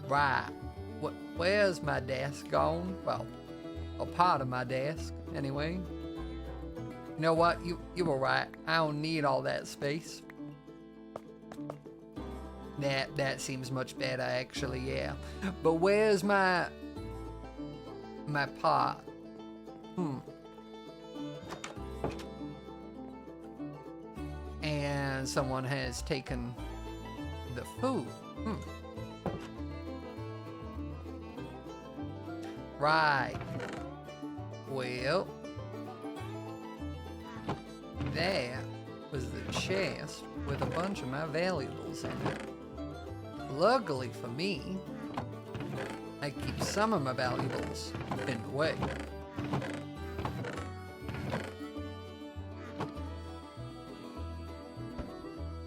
Right. Where's my desk gone? Well, a part of my desk, anyway. You know what? You were right. I don't need all that space. That seems much better, actually, yeah. But where's my pot? And someone has taken the food. Right. Well, that was the chest with a bunch of my valuables in it. Luckily for me, I keep some of my valuables in the way.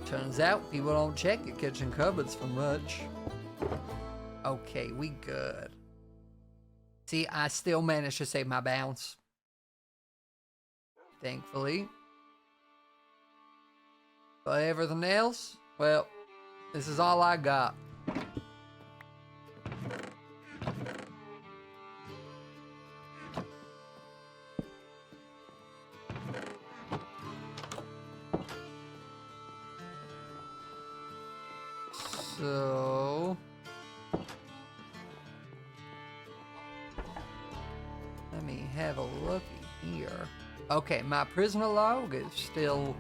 Turns out people don't check your kitchen cupboards for much. Okay, we good. See, I still managed to save my bounce. Thankfully. But everything else, well, this is all I got. So... let me have a look here. Okay, my prisoner log is still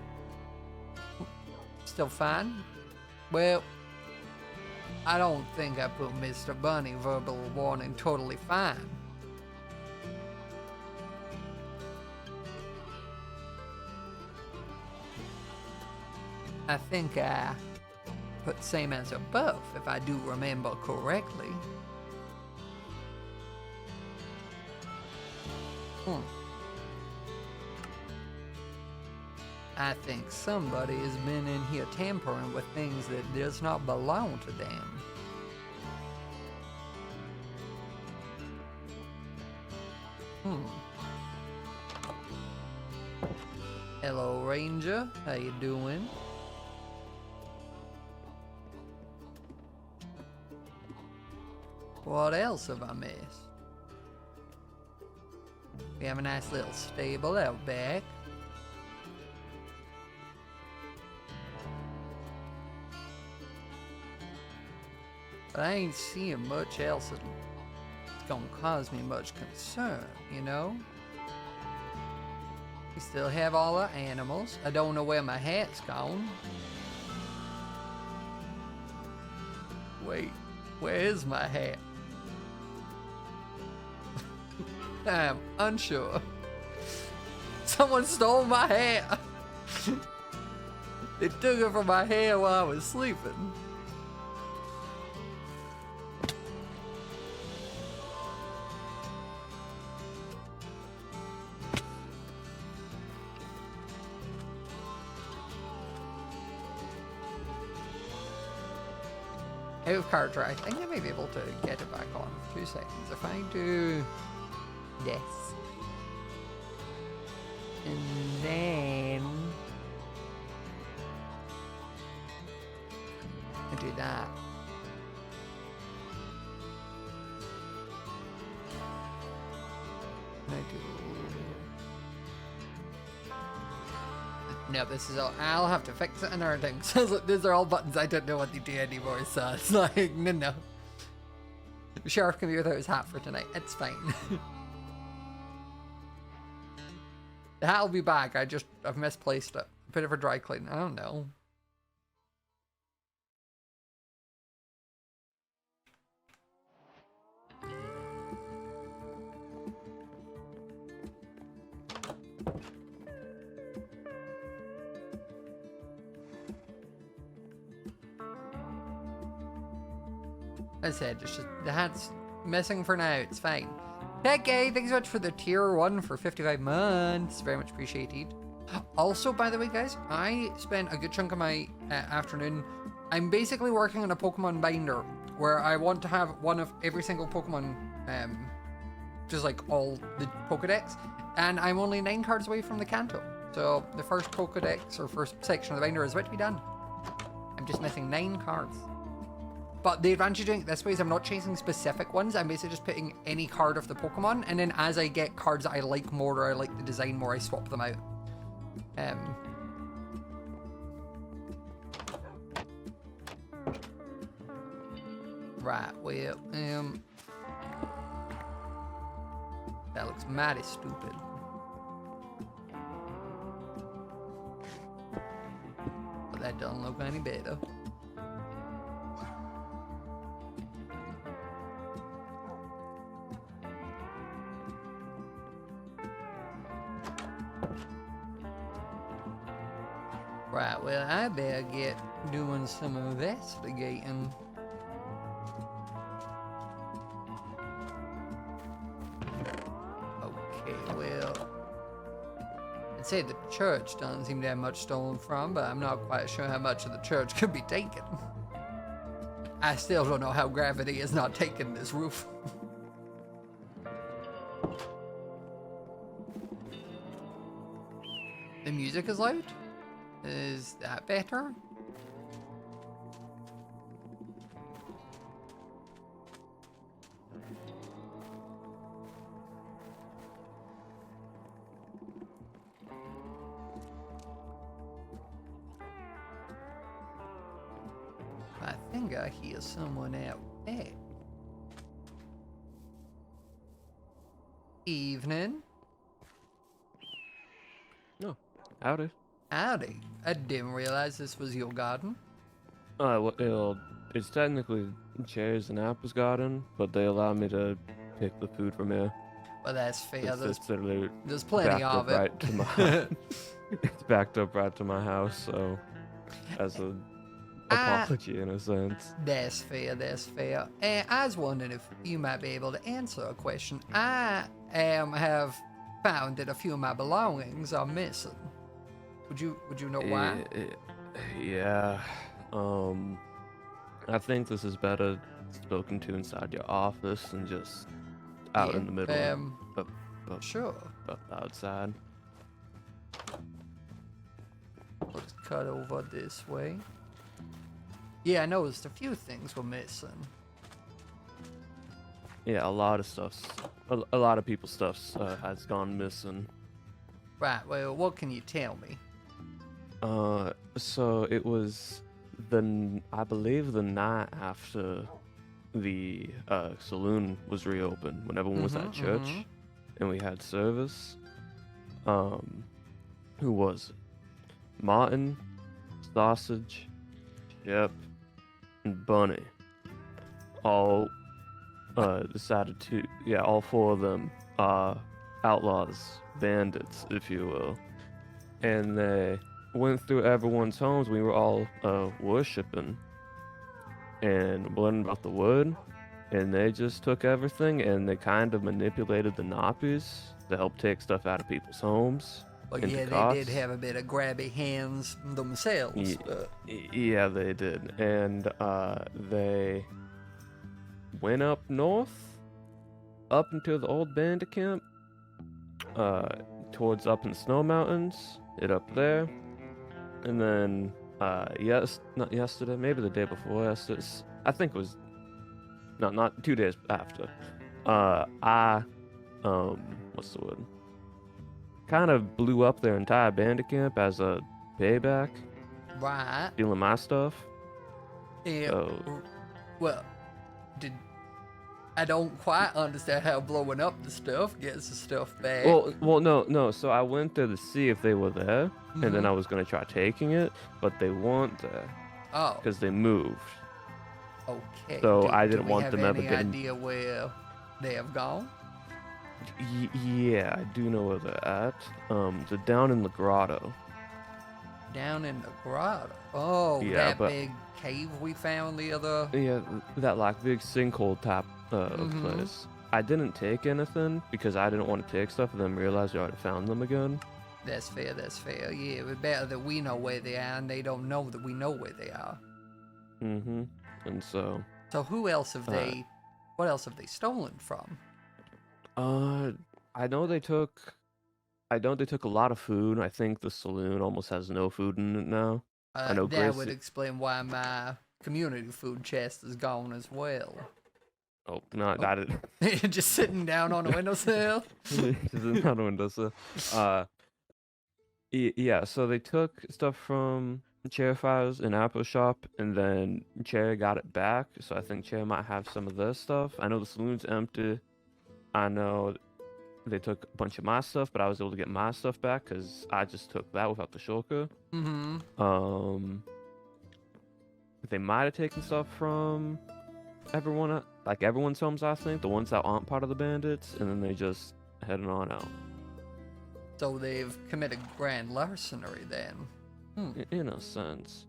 fine. Well, I don't think I put Mr. Bunny verbal warning totally fine. I think I put same as above, if I do remember correctly. I think somebody has been in here tampering with things that does not belong to them. Hello, Ranger. How you doing? What else have I missed? We have a nice little stable out back. But I ain't seeing much else that's gonna cause me much concern, you know? We still have all our animals. I don't know where my hat's gone. Wait, where is my hat? I'm unsure. Someone stole my hat. They took it from my hair while I was sleeping. I have Carter. I think I may be able to get it back on for 2 seconds. If I do this. And then I do that. And I do... no, this is all... I'll have to fix it and everything. So these are all buttons I don't know what they do anymore, so it's like, no. Sheriff can be without his hat for tonight. It's fine. The hat will be back. I've misplaced it. Put it for dry cleaning. I don't know. As I said, just the hat's missing for now. It's fine. Okay, thanks so much for the tier 1 for 55 months. Very much appreciated. Also, by the way, guys, I spent a good chunk of my afternoon. I'm basically working on a Pokemon binder where I want to have one of every single Pokemon, just like all the Pokedex. And I'm only 9 cards away from the Kanto. So the first Pokedex or first section of the binder is about to be done. I'm just missing 9 cards. But the advantage of doing it this way is I'm not chasing specific ones. I'm basically just putting any card of the Pokemon, and then as I get cards that I like more or I like the design more, I swap them out. Right, well, that looks mighty stupid. But that doesn't look any better. Right, well, I better get doing some investigating. Okay, well, I'd say the church doesn't seem to have much stolen from, but I'm not quite sure how much of the church could be taken. I still don't know how gravity is not taking this roof. The music is loud? Is that better? I think I hear someone out there. Evening. No, howdy. Howdy. I didn't realize this was your garden. Well, it's technically Cherry's and Apple's garden, but they allow me to pick the food from here. Well, that's fair. There's backed plenty of up it. Right to my, it's backed up right to my house, so as a apology in a sense. That's fair, that's fair. And I was wondering if you might be able to answer a question. I have found that a few of my belongings are missing. Would you know why? Yeah. I think this is better spoken to inside your office and just out in the middle. Sure. Outside. Let's cut over this way. Yeah, I noticed a few things were missing. Yeah, a lot of stuff's, a lot of people's stuff's has gone missing. Right, well, what can you tell me? So it was I believe the night after the saloon was reopened, when everyone was at church, and we had service. Who was it? Martin, Sausage, Shep, and Bunny all decided to, all four of them are outlaws, bandits, if you will, and they went through everyone's homes. We were all worshiping and learning about the word, and they just took everything and they kind of manipulated the Nappies to help take stuff out of people's homes. Well, yeah, they did have a bit of grabby hands themselves. Yeah, they did. And they went up north, up into the old bandit camp, towards up in the Snow Mountains, up there. And then, not yesterday, maybe the day before yesterday, I think it was, not 2 days after, what's the word? Kind of blew up their entire bandit camp as a payback. Right. Stealing my stuff. Yeah. Well, I don't quite understand how blowing up the stuff gets the stuff back. Well, no. So I went there to see if they were there, and then I was gonna try taking it, but they weren't there. Oh. Because they moved. Okay. So I didn't want them ever getting. Any idea where they have gone? Yeah, I do know where they're at. They're down in the grotto. Down in the grotto. Oh, yeah, that big cave we found the other. Yeah, that like big sinkhole type of place. I didn't take anything because I didn't want to take stuff and then realize I already found them again. That's fair. Yeah, it's better that we know where they are and they don't know that we know where they are. And so. So who else have they? What else have they stolen from? I know they took a lot of food. I think the saloon almost has no food in it now. I know that would explain why my community food chest is gone as well. Oh, no, that is Just sitting down on a windowsill. just another windowsill. Yeah, so they took stuff from Sherriff's and Apple Shop, and then Cherry got it back. So I think Cherry might have some of their stuff. I know the saloon's empty. I know they took a bunch of my stuff, but I was able to get my stuff back because I just took that without the shulker. They might have taken stuff from everyone, like everyone's homes, I think, the ones that aren't part of the bandits, and then they just heading on out. So they've committed grand larceny then. In a sense.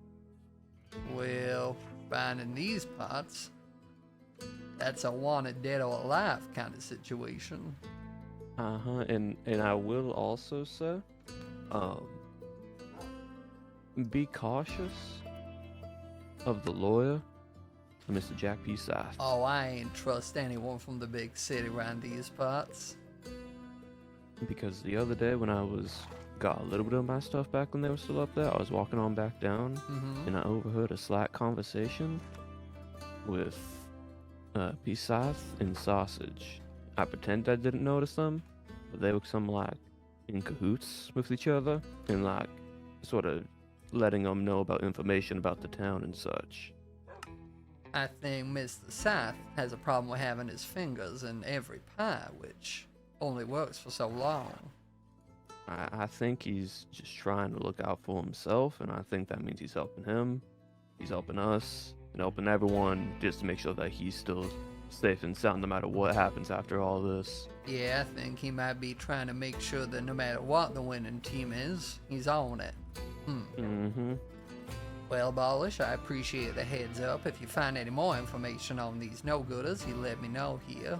Well, finding these parts, that's a wanted dead or alive kind of situation. And I will also say, be cautious of the lawyer, Mr. Jack P. South. Oh, I ain't trust anyone from the big city around these parts. Because the other day when I got a little bit of my stuff back when they were still up there, I was walking on back down, and I overheard a slight conversation with P. South and Sausage. I pretend I didn't notice them, but they were like in cahoots with each other and like sort of letting them know about information about the town and such. I think Mr. South has a problem with having his fingers in every pie, which only works for so long. I think he's just trying to look out for himself, and I think that means he's helping him, he's helping us, and helping everyone just to make sure that he's still safe and sound no matter what happens after all this. Yeah, I think he might be trying to make sure that no matter what the winning team is, he's on it. Well, Ballish, I appreciate the heads up. If you find any more information on these no-gooders, you let me know here.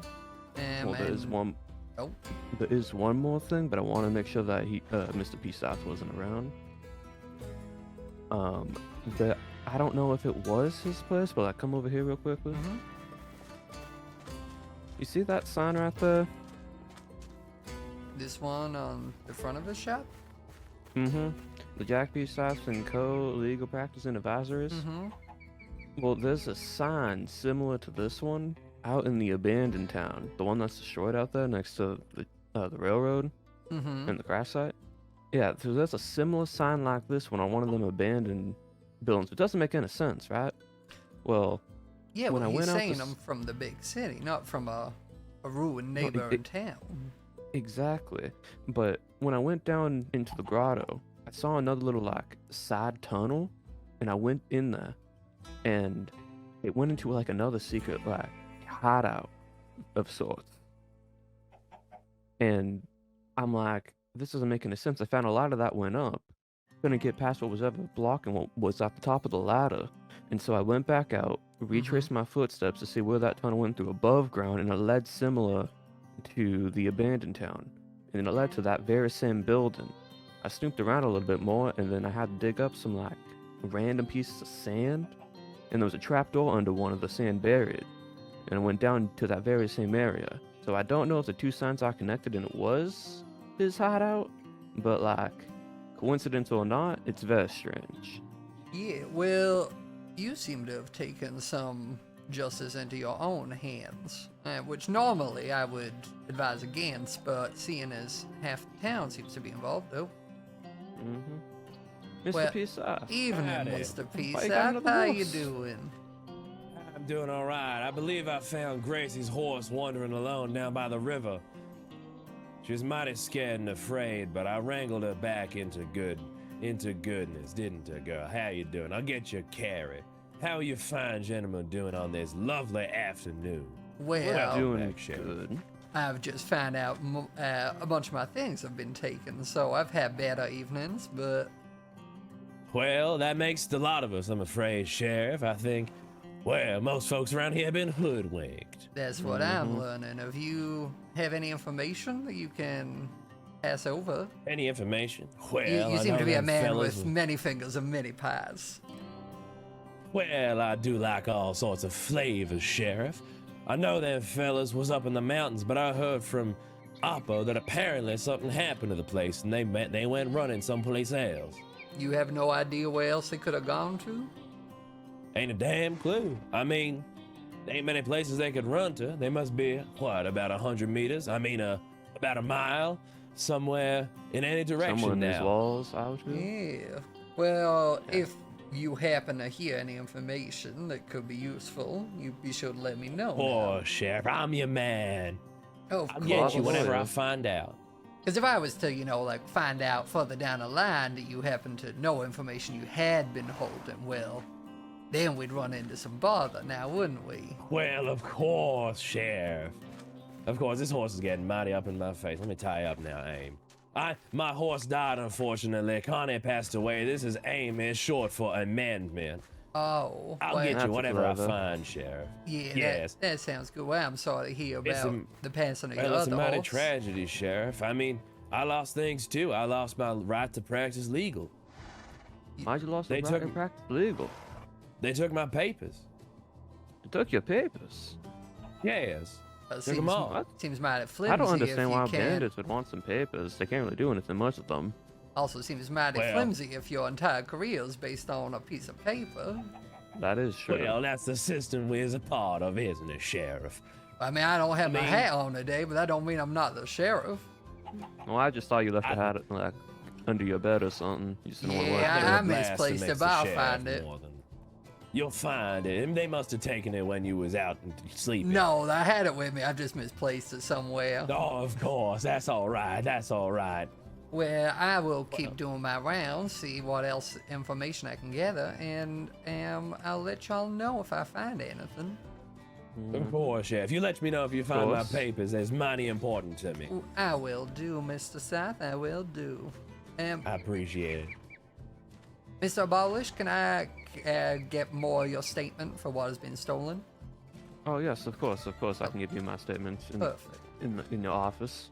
Well, there is one. Oh. There is one more thing, but I want to make sure that Mr. P. South wasn't around. I don't know if it was his place, but I come over here real quickly. You see that sign right there? This one on the front of his shop? The Jack P. South and Co. Legal Practice and Advisories. Well, there's a sign similar to this one out in the abandoned town, the one that's destroyed out there next to the railroad and the crash site. Yeah, so there's a similar sign like this one on one of them abandoned buildings. It doesn't make any sense, right? Well, yeah, when well, I he's went out saying I'm from the big city, not from a ruined neighboring town. Exactly. But when I went down into the grotto, I saw another little like side tunnel, and I went in there, and it went into like another secret like hideout of sorts. And I'm like, this doesn't make any sense. I found a lot of that went up. Couldn't get past what was ever blocking what was at the top of the ladder. And so I went back out, retraced my footsteps to see where that tunnel went through above ground, and it led similar to the abandoned town. And it led to that very same building. I snooped around a little bit more, and then I had to dig up some like random pieces of sand, and there was a trapdoor under one of the sand buried. And I went down to that very same area. So I don't know if the two signs are connected and it was his hideout, but like, coincidence or not, it's very strange. Yeah, well, you seem to have taken some justice into your own hands, which normally I would advise against, but seeing as half the town seems to be involved, though. Mr. Well, P. South. Evening, Howdy. Mr. P. Why you got South, another how you horse? doing? I'm doing all right. I believe I found Gracie's horse wandering alone down by the river. She was mighty scared and afraid, but I wrangled her back into goodness, didn't I, girl? How you doing? I'll get you carry. How are you fine gentlemen doing on this lovely afternoon? Well, Doing good. I've just found out a bunch of my things have been taken, so I've had better evenings, but... Well, that makes a lot of us, I'm afraid, Sheriff. I think, well, most folks around here have been hoodwinked. That's what I'm learning. If you have any information that you can pass over. Any information? Well, You I seem know to be a them man fellas with many fingers and many pies. Well, I do like all sorts of flavors, Sheriff. I know them fellas was up in the mountains, but I heard from Oppo that apparently something happened to the place and they went running someplace else. You have no idea where else they could have gone to? Ain't a damn clue. I mean, there ain't many places they could run to. They must be, what, about 100 meters? I mean, about a mile? Somewhere in any direction Somewhere in now. these walls, I would feel. Yeah. Well, if you happen to hear any information that could be useful, you be sure to let me know. Oh, Sheriff, I'm your man. Oh, of I'll course. get you whenever I Yeah. find out. Because if I was to, you know, like find out further down the line that you happen to know information you had been holding, well, then we'd run into some bother now, wouldn't we? Well, of course, Sheriff. Of course, this horse is getting mighty up in my face. Let me tie up now, Aim. My horse died, unfortunately. Connie passed away. This is Aim. It's short for amendment. Oh, I'll well, get That's you whatever I clever. find, Sheriff. yeah, Yes. that sounds good. Well, I'm sorry to hear It's about the passing of your Well, it's a other mighty horse. tragedy, Sheriff. I mean, I lost things too. I lost my right to practice legal. Why'd you lost They the right took- to practice legal? They took my papers. They took your papers. Yes. It Took 'em all. seems mighty flimsy. I don't if understand you why can't- bandits would want some papers. They can't really do anything much with them. Also seems mighty Well- flimsy if your entire career is based on a piece of paper. That is true. Well, that's the system we're a part of, isn't it, Sheriff? I mean, I don't have my mean- hat on today, but that don't mean I'm not the sheriff. Well, I just thought you left the hat like under your bed or something. You just didn't want to Yeah, work I there. The blast misplaced it, makes but the I'll sheriff find it. more than- You'll find it. And they must have taken it when you was out and sleeping. No, I had it with me. I just misplaced it somewhere. Oh, of course. That's all right. That's all right. Well, I will keep doing my rounds, see what else information I can gather, and I'll let y'all know if I find anything. Of course, Sheriff. You let me know if you find my course. papers. That's mighty important to me. I will do, Mr. South. I will do. I appreciate it. Mr. Abolish, can I get more of your statement for what has been stolen? Oh yes, of course, of course. I can give you my statements Perfect. in your office.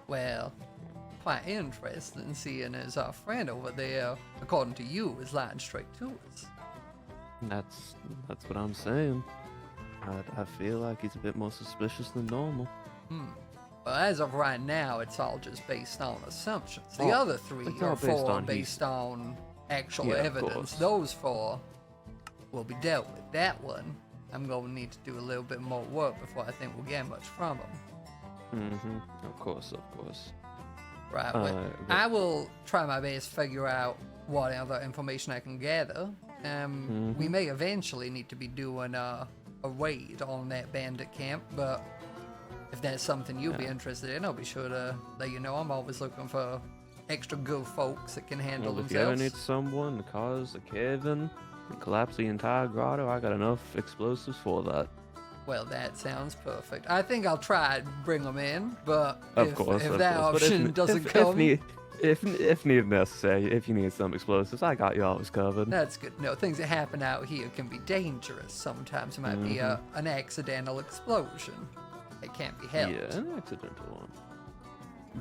Well, quite interesting seeing as our friend over there, according to you, is lying straight to us. That's what I'm saying. I feel like he's a bit more suspicious than normal. Well, as of right now, it's all just based on assumptions. The Oh, other three it's are all based four on based on actual Yeah, of evidence. course. Those four will be dealt with. That one, I'm going to need to do a little bit more work before I think we'll get much from them. Mm-hmm. Of course, of course. Right. Well, but- I will try my best to figure out what other information I can gather. We may eventually need to be doing a raid on that bandit camp, but if that's something you'd be interested in, I'll be sure to let you know. I'm always looking for extra good folks that can handle Well, if you ever themselves. need someone to cause a cave-in and collapse the entire grotto, I got enough explosives for that. Well, that sounds perfect. I think I'll try and bring them in, but Of if course, if of that course. But if option ne- doesn't if, come, if need necessary, if you need some explosives, I got you always covered. that's good. No, things that happen out here can be dangerous. Sometimes it might be an accidental explosion. It can't be helped. Yeah, an accidental one.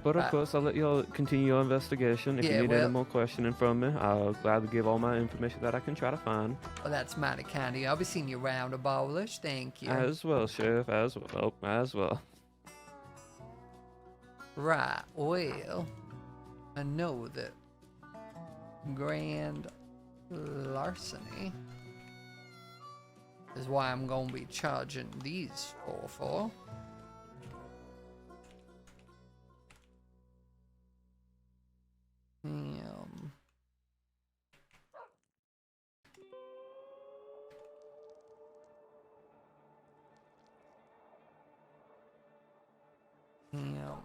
But of Right. course, I'll let y'all continue your investigation. If Yeah, you need well- any more questioning from me, I'll gladly give all my information that I can try to find. Well, that's mighty kind of you. I'll be seeing you around, Abolish. Thank you. As well, Sheriff, as well. Oh, as well. Right. Well, I know that grand larceny is why I'm going to be charging these four for. Yeah.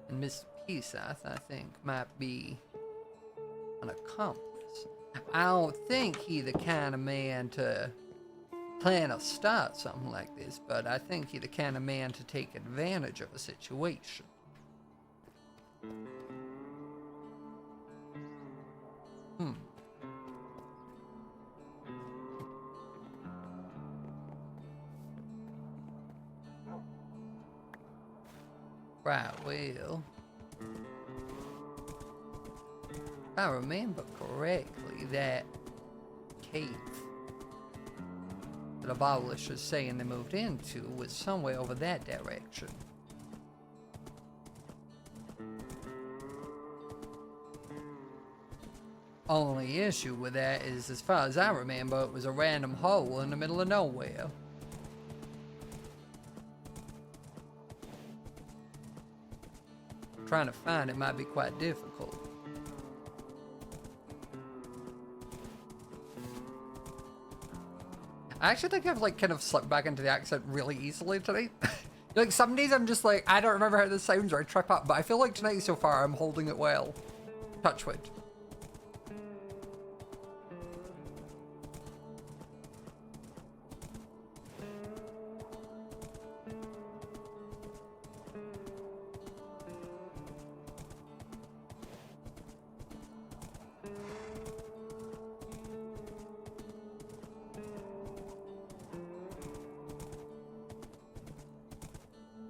And Miss Peasath, I think, might be an accomplice. I don't think he the kind of man to plan or start something like this, but I think he the kind of man to take advantage of a situation. Right, well, I remember correctly, that cave that Abolish is saying they moved into was somewhere over that direction. Only issue with that is, as far as I remember, it was a random hole in the middle of nowhere. Trying to find it might be quite difficult. I actually think I've like kind of slipped back into the accent really easily today. Like some days I'm just like, I don't remember how this sounds, or I trip up, but I feel like tonight so far I'm holding it well. Touch wood.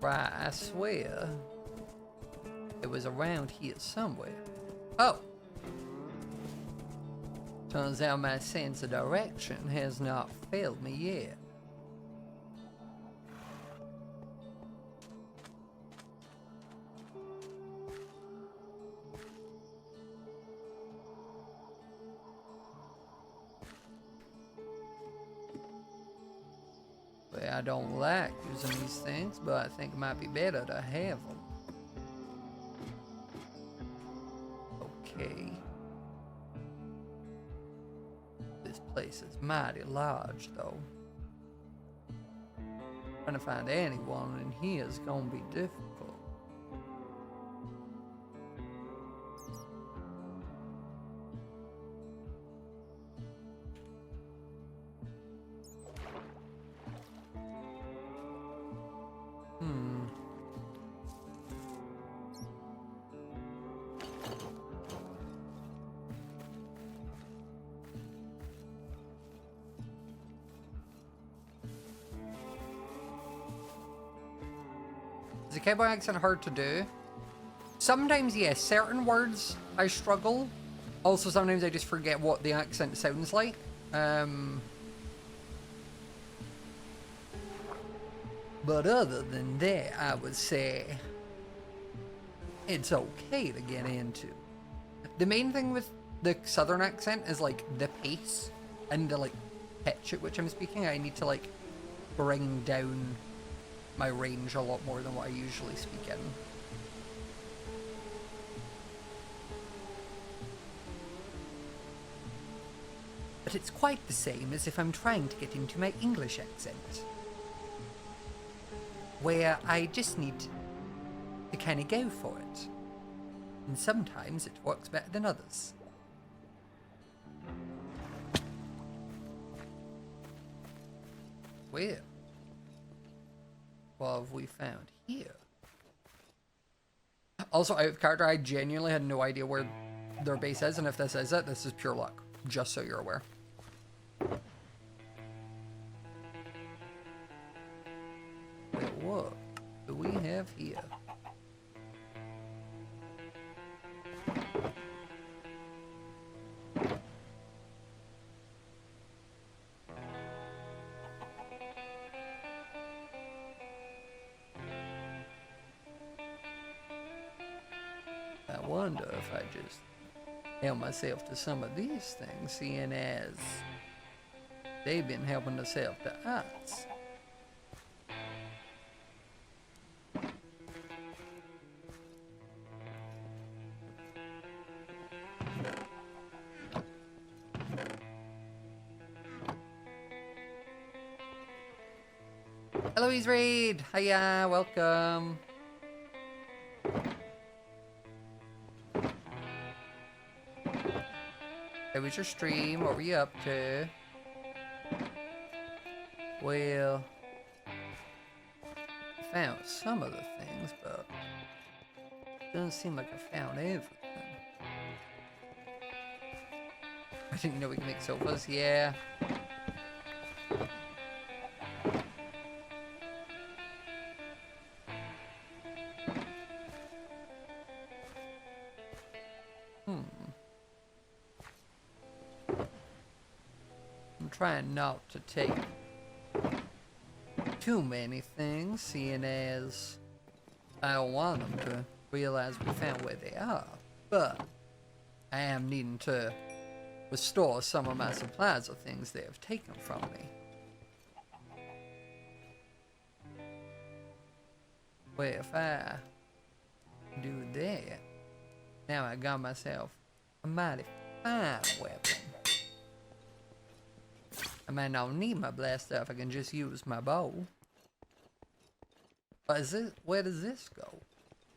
Right, I swear it was around here somewhere. Oh! Turns out my sense of direction has not failed me yet. I don't like using these things, but I think it might be better to have them. Okay. This place is mighty large, though. Trying to find anyone in here is gonna be difficult. Is the cowboy accent hard to do? Sometimes, yes. Certain words I struggle. Also, sometimes I just forget what the accent sounds like. But other than that, I would say it's okay to get into. The main thing with the southern accent is like the pace and the like pitch at which I'm speaking. I need to like bring down my range a lot more than what I usually speak in. But it's quite the same as if I'm trying to get into my English accent, where I just need to kind of go for it. And sometimes it works better than others. Well, what have we found here? Also, out of character, I genuinely had no idea where their base is, and if this is it, this is pure luck. Just so you're aware. Wait, what do we have here? I wonder if I just help myself to some of these things, seeing as they've been helping themselves to us. Eloise Reed! Hiya, welcome. How was your stream? What were you up to? Well, I found some of the things, but it doesn't seem like I found everything. I didn't know we could make sofas, yeah. I'm trying not to take too many things, seeing as I don't want them to realize we found where they are. But I am needing to restore some of my supplies of things they have taken from me. Well, if I do that, now I got myself a mighty fine weapon. I might not need my blaster if I can just use my bow. But is it, where does this go?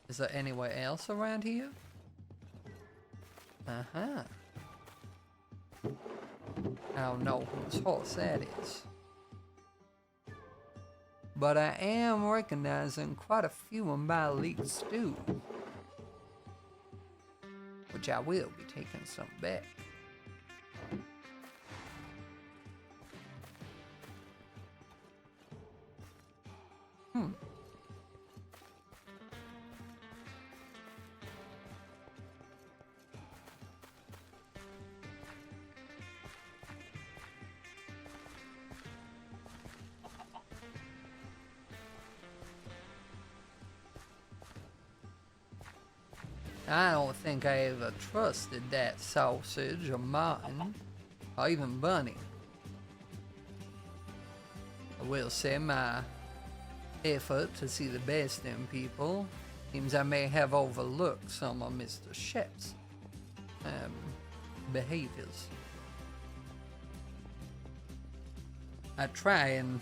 Is there anywhere else around here? Uh-huh. I don't know whose horse that is. But I am recognizing quite a few of my elite stews, which I will be taking some back. I don't think I ever trusted that sausage or mutton, or even bunny. I will say my effort to see the best in people seems I may have overlooked some of Mr. Shep's behaviors. I try and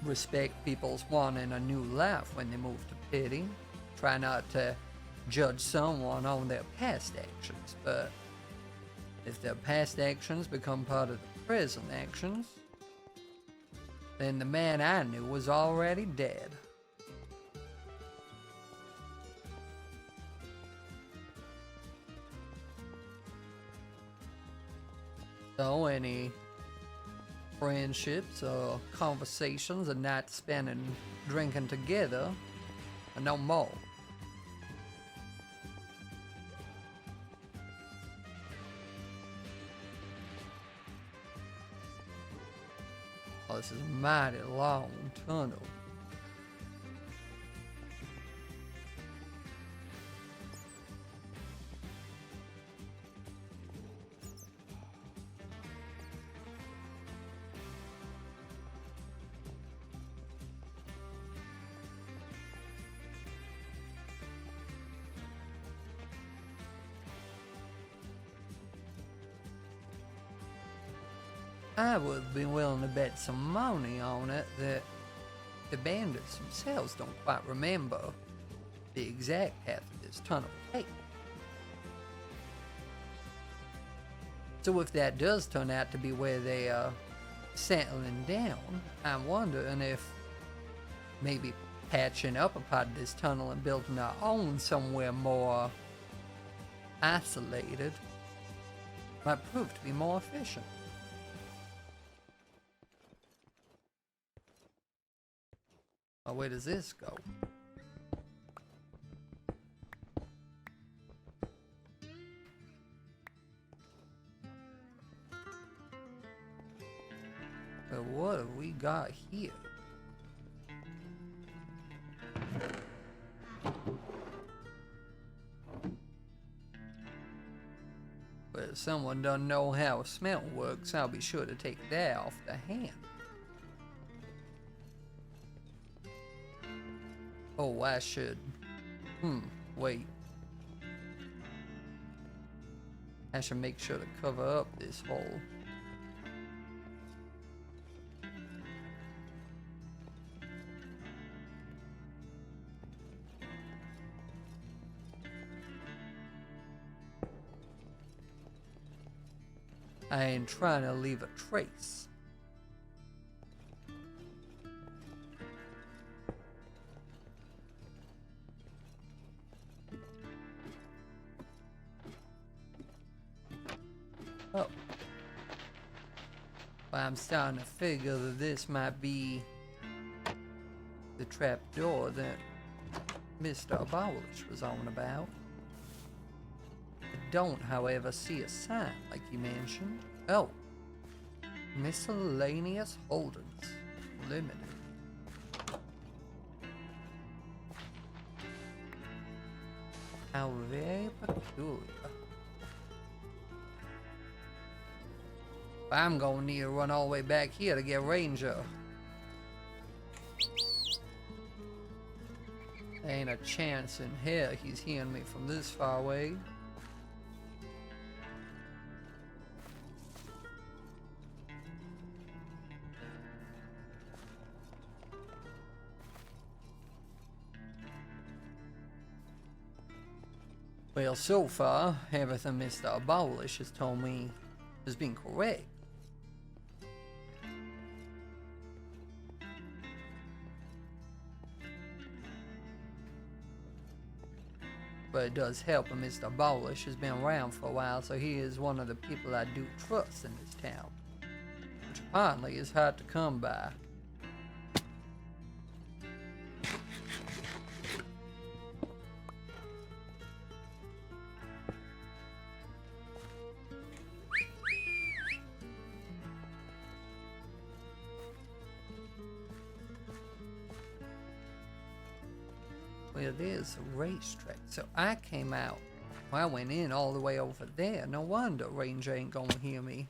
respect people's wanting a new life when they move to pity. Try not to judge someone on their past actions, but if their past actions become part of the present actions, then the man I knew was already dead. So any friendships or conversations and nights spending drinking together are no more. Oh, this is a mighty long tunnel. I would be willing to bet some money on it that the bandits themselves don't quite remember the exact path of this tunnel takes. So if that does turn out to be where they are settling down, I'm wondering if maybe patching up a part of this tunnel and building our own somewhere more isolated might prove to be more efficient. Oh, where does this go? But what have we got here? Well, if someone doesn't know how a smell works, I'll be sure to take that off the hand. Oh, I should. Wait. I should make sure to cover up this hole. I ain't trying to leave a trace. Oh. Well, I'm starting to figure that this might be the trap door that Mr. Abolish was on about. I don't, however, see a sign like you mentioned. Oh. Miscellaneous holdings. Limited. How very peculiar. I'm gonna need to run all the way back here to get Ranger. Ain't a chance in hell he's hearing me from this far away. Well, so far, everything Mr. Abolish has told me has been correct. But it does help that Mr. Abolish has been around for a while, so he is one of the people I do trust in this town. Which apparently is hard to come by. Well, there's a racetrack. So I came out. Well, I went in all the way over there. No wonder Ranger ain't gonna hear me.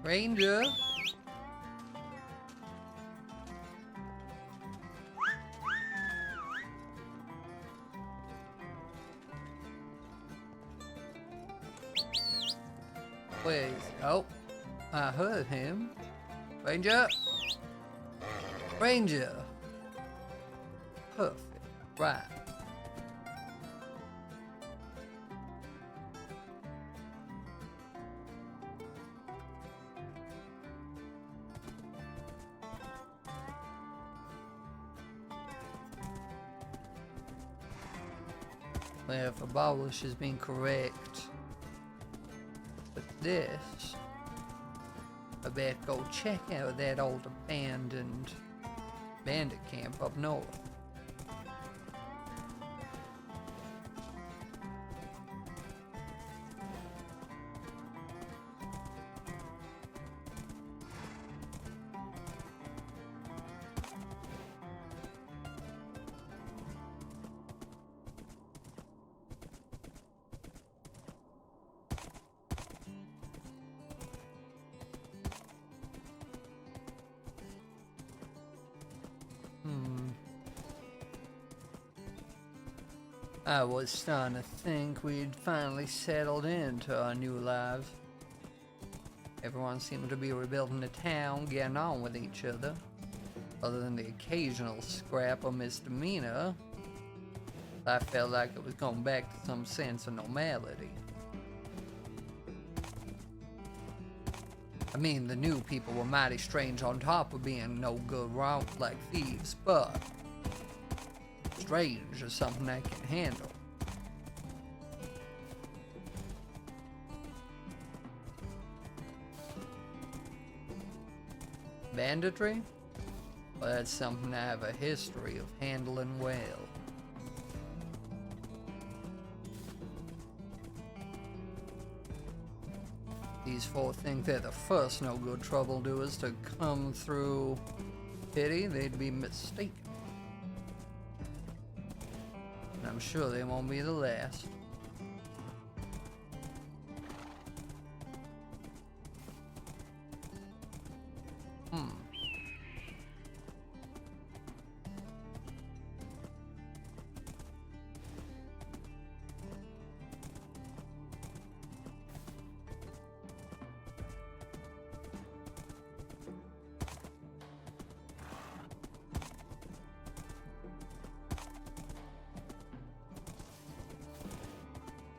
Ranger. Where is he? Oh, I heard him. Ranger. Ranger. Perfect. Right. Well, if Abolish has been correct, but this, I better go check out that old abandoned bandit camp up north. I was starting to think we'd finally settled into our new lives. Everyone seemed to be rebuilding the town, getting on with each other. Other than the occasional scrap or misdemeanor, I felt like it was going back to some sense of normality. I mean, the new people were mighty strange on top of being no good route like thieves, but strange is something I can handle. Banditry? Well, that's something I have a history of handling well. These four think they're the first no-good troubledoers to come through. Pity they'd be mistaken. And I'm sure they won't be the last.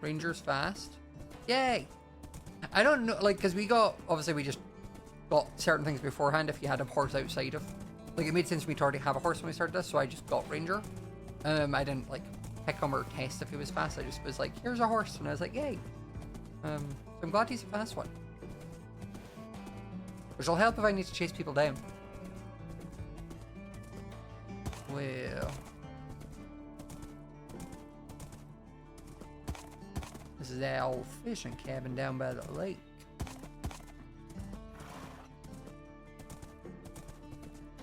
Ranger's fast. Yay! I don't know, like, because we got, obviously we just got certain things beforehand if you had a horse outside of. Like, it made sense for me to already have a horse when we started this, so I just got Ranger. I didn't, like, pick him or test if he was fast. I just was like, here's a horse, and I was like, yay. So I'm glad he's a fast one. Which will help if I need to chase people down. Well... This is that old fishing cabin down by the lake.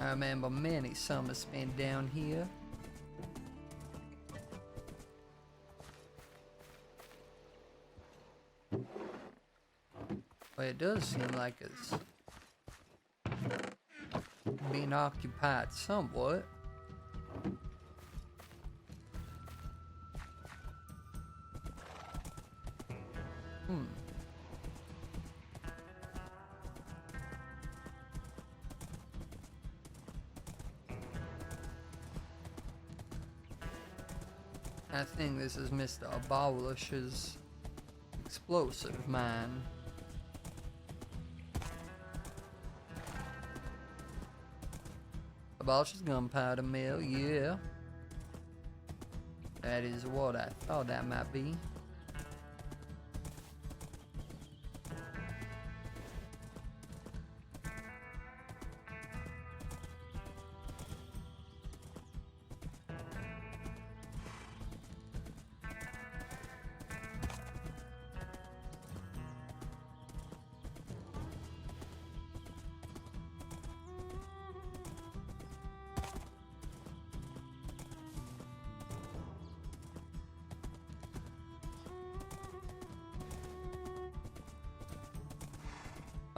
I remember many summers spent down here. Well, it does seem like it's being occupied somewhat. I think this is Mr. Abolish's explosive mine. Abolish's gunpowder mill, yeah. That is what I thought that might be.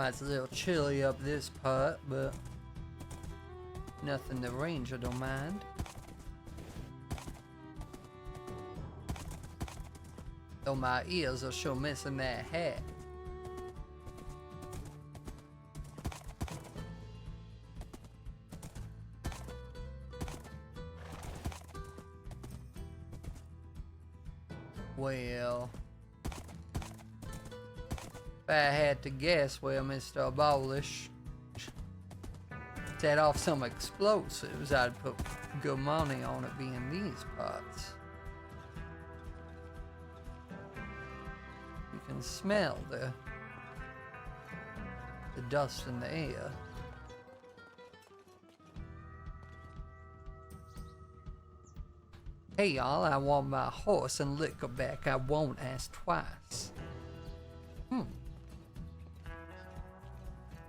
It's a little chilly up this part, but nothing the ranger don't mind. Though my ears are sure missing that hat. Well... I had to guess where Mr. Abolish set off some explosives, I'd put good money on it being these parts. You can smell the dust in the air. Hey y'all, I want my horse and liquor back. I won't ask twice.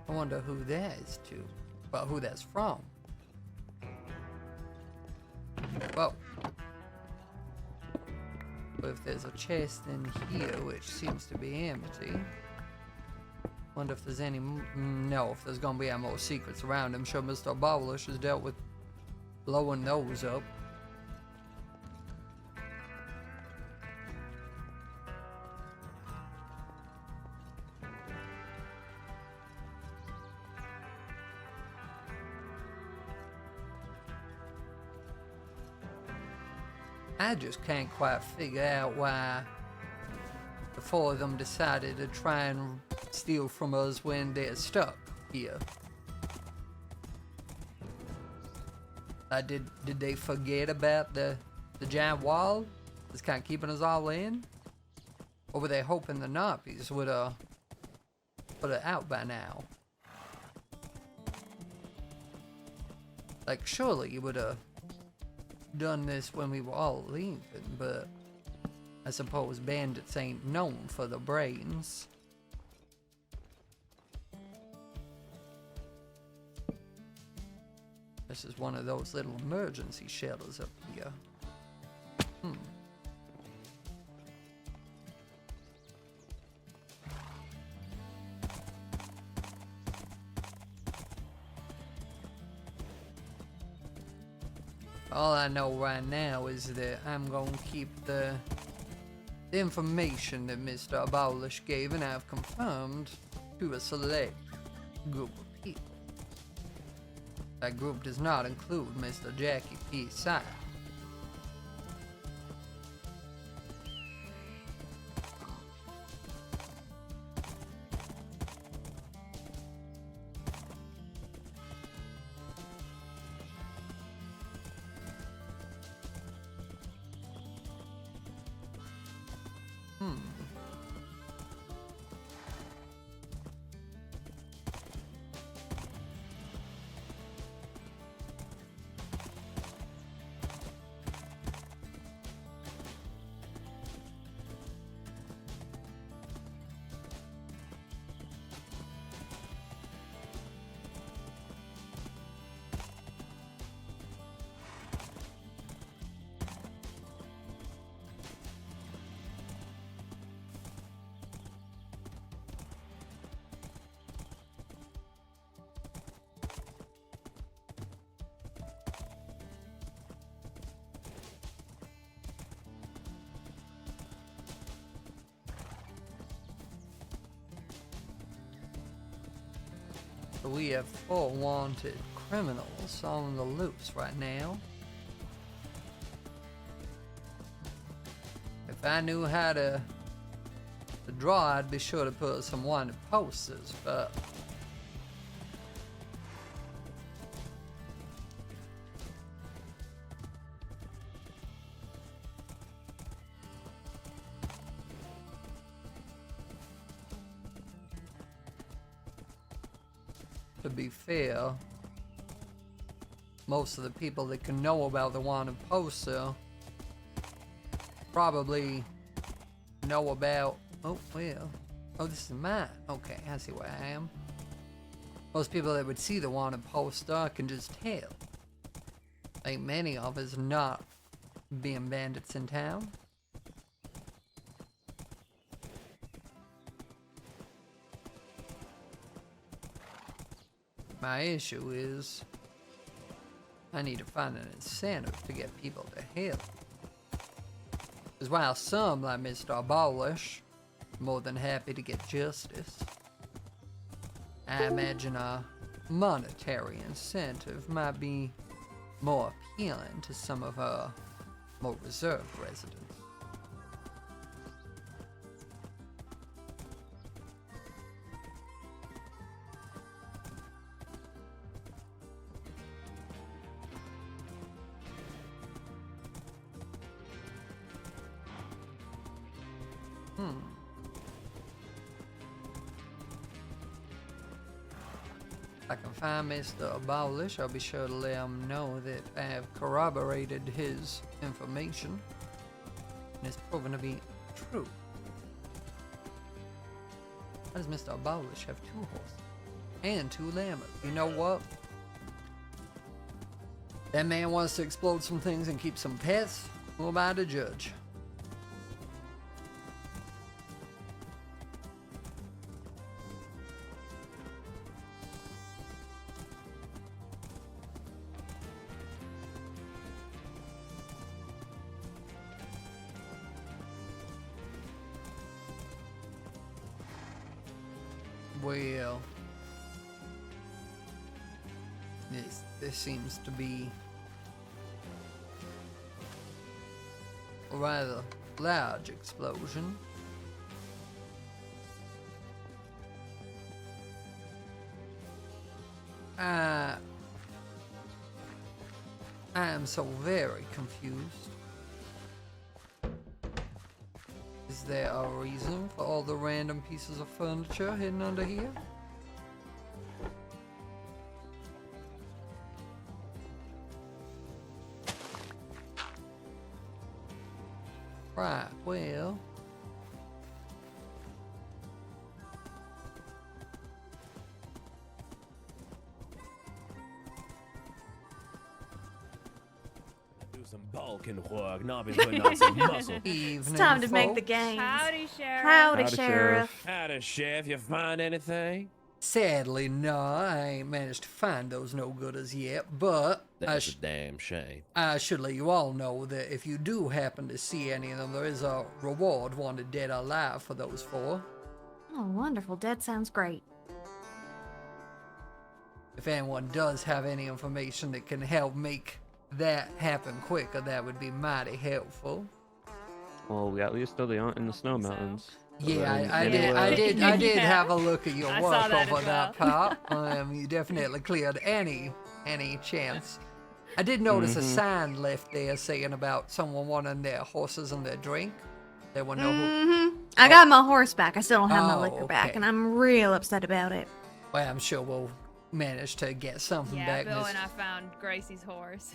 I wonder who that is to. Well, who that's from. Whoa. But if there's a chest in here, which seems to be empty. Wonder if there's any... No, if there's gonna be any more secrets around. I'm sure Mr. Bowlish has dealt with blowing those up. I just can't quite figure out why the four of them decided to try and steal from us when they're stuck here. Did they forget about the giant wall that's kind of keeping us all in? Or were they hoping the Nappies would put it out by now? Like, surely you would have done this when we were all leaving, but I suppose bandits ain't known for the brains. This is one of those little emergency shelters up here. All I know right now is that I'm gonna keep the information that Mr. Abolish gave, and I've confirmed to a select group of people. That group does not include Mr. Jackie P. Side. So we have 4 wanted criminals on the loose right now. If I knew how to draw, I'd be sure to put some wanted posters, but to be fair, most of the people that can know about the wanted poster probably know about, oh, well, oh, this is mine. Okay, I see where I am. Most people that would see the wanted poster can just tell. Like many of us not being bandits in town. My issue is I need to find an incentive to get people to help. Because while some, like Mr. Abolish, are more than happy to get justice, I imagine a monetary incentive might be more appealing to some of our more reserved residents. If I can find Mr. Abolish, I'll be sure to let him know that I have corroborated his information and it's proven to be true. Why does Mr. Abolish have 2 horses and 2 llamas? You know what? That man wants to explode some things and keep some pets. Who am I to judge? Well, this seems to be a rather large explosion. I am so very confused. Is there a reason for all the random pieces of furniture hidden under here? Right, well... some bulking work, not be putting on some muscle. Evening, It's time to make the folks. games. Howdy, Sheriff. Howdy, Howdy, Sheriff. Howdy, Chef, you find anything? Sadly, no, I ain't managed to find those no-gooders yet, but That's a damn shame. I should let you all know that if you do happen to see any of them, there is a reward wanted dead or alive for those 4. Oh, wonderful. That sounds great. If anyone does have any information that can help make that happen quicker, that would be mighty helpful. Well, we at least still in the snow mountains. Yeah, I Anyway. did Yeah. have a look at your I work saw that over as that part. You definitely cleared any chance. I did notice a sign left there saying about someone wanting their horses and their drink. There were no I got my horse back. I still don't have my Oh, liquor back, okay. and I'm real upset about it. Well, I'm sure we'll manage to get something Yeah, back. Bill Miss- and I found Gracie's horse.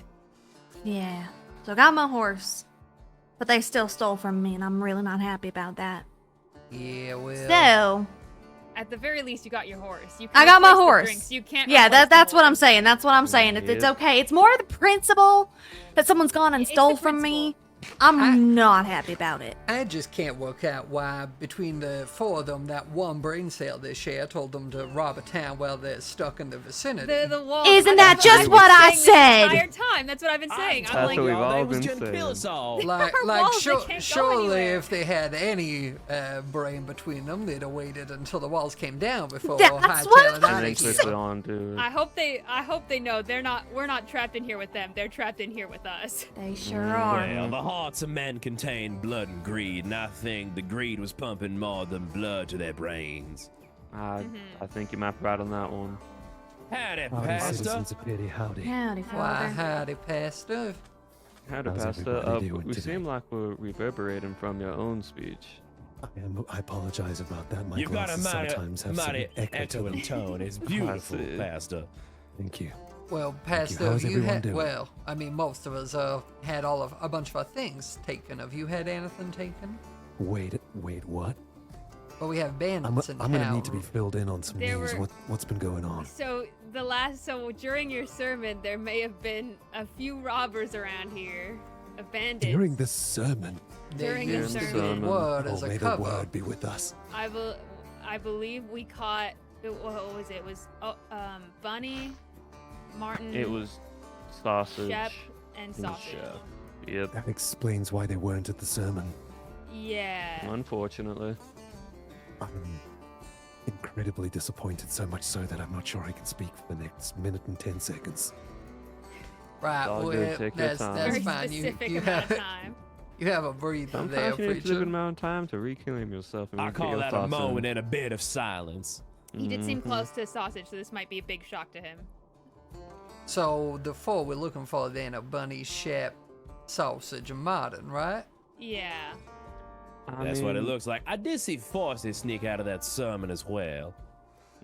Yeah. So I got my horse, but they still stole from me, and I'm really not happy about that. Yeah, well. So, At the very least, you got your horse. You I got my replace the horse. drinks. You can't. yeah, replace the that's what I'm horse. saying. That's what I'm saying. It's Yep. okay. It's more the principle that someone's gone and It's the stole from me. I'm not happy about it. I just can't work out why, between the 4 of them, that one brain cell they share told them to rob a town while they're stuck in the vicinity. The wall. Isn't I that was just what I saying this said? entire time. That's what I've been saying. I'm That's like, what we've all they was been gonna kill saying. us all. Like, Our walls, they can't go surely anywhere. if they had any brain between them, they'd have waited until the walls came down before That's what hightailing And out then of here. quickly on to it. I hope they know we're not trapped in here with them. They're trapped in here with us. They sure are. Well, the hearts of men contain blood and greed, and I think the greed was pumping more than blood to their brains. I think you might be right on that one. Howdy, Howdy, Pastor. citizens of Pity, howdy. Howdy, Why, father. howdy, Pastor. How to How's pass everybody that up? doing We today? seem like we're reverberating from your own speech. I apologize about that. My You've got a glasses sometimes have mighty some echo to echoing them. tone. It's beautiful, see. Pastor. Thank you. Well, you. Pastor, How's you everyone had, doing? well, I mean, most of us had a bunch of our things taken. Have you had anything taken? Wait, what? Well, we have I'm bandits in gonna town. need to be filled in on some There news. were- What's been going on? So during your sermon, there may have been a few robbers around here, bandits. During this sermon, There during used your to be a sermon. word oh, as may a the cover. word be with us. I believe we caught. What was it? It was Bunny, Martin, It was sausage. Shep, and Sausage. Shep. Yep. That explains why they weren't at the sermon. Yeah. Unfortunately. I'm incredibly disappointed, so much so that I'm not sure I can speak for the next minute and 10 seconds. Right, It's all well, good, take your time. that's Very fine. specific You amount have, of time. you have a breather there, Sometimes you need a good preacher. amount of time to reclaim yourself and I get call your that a thoughts in. moment and a bit of silence. He did seem Mhm. close to Sausage, so this might be a big shock to him. So the four we're looking for then are Bunny, Shep, Sausage, and Martin, right? Yeah. That's what it looks like. I did see Forcy sneak out of that sermon as well.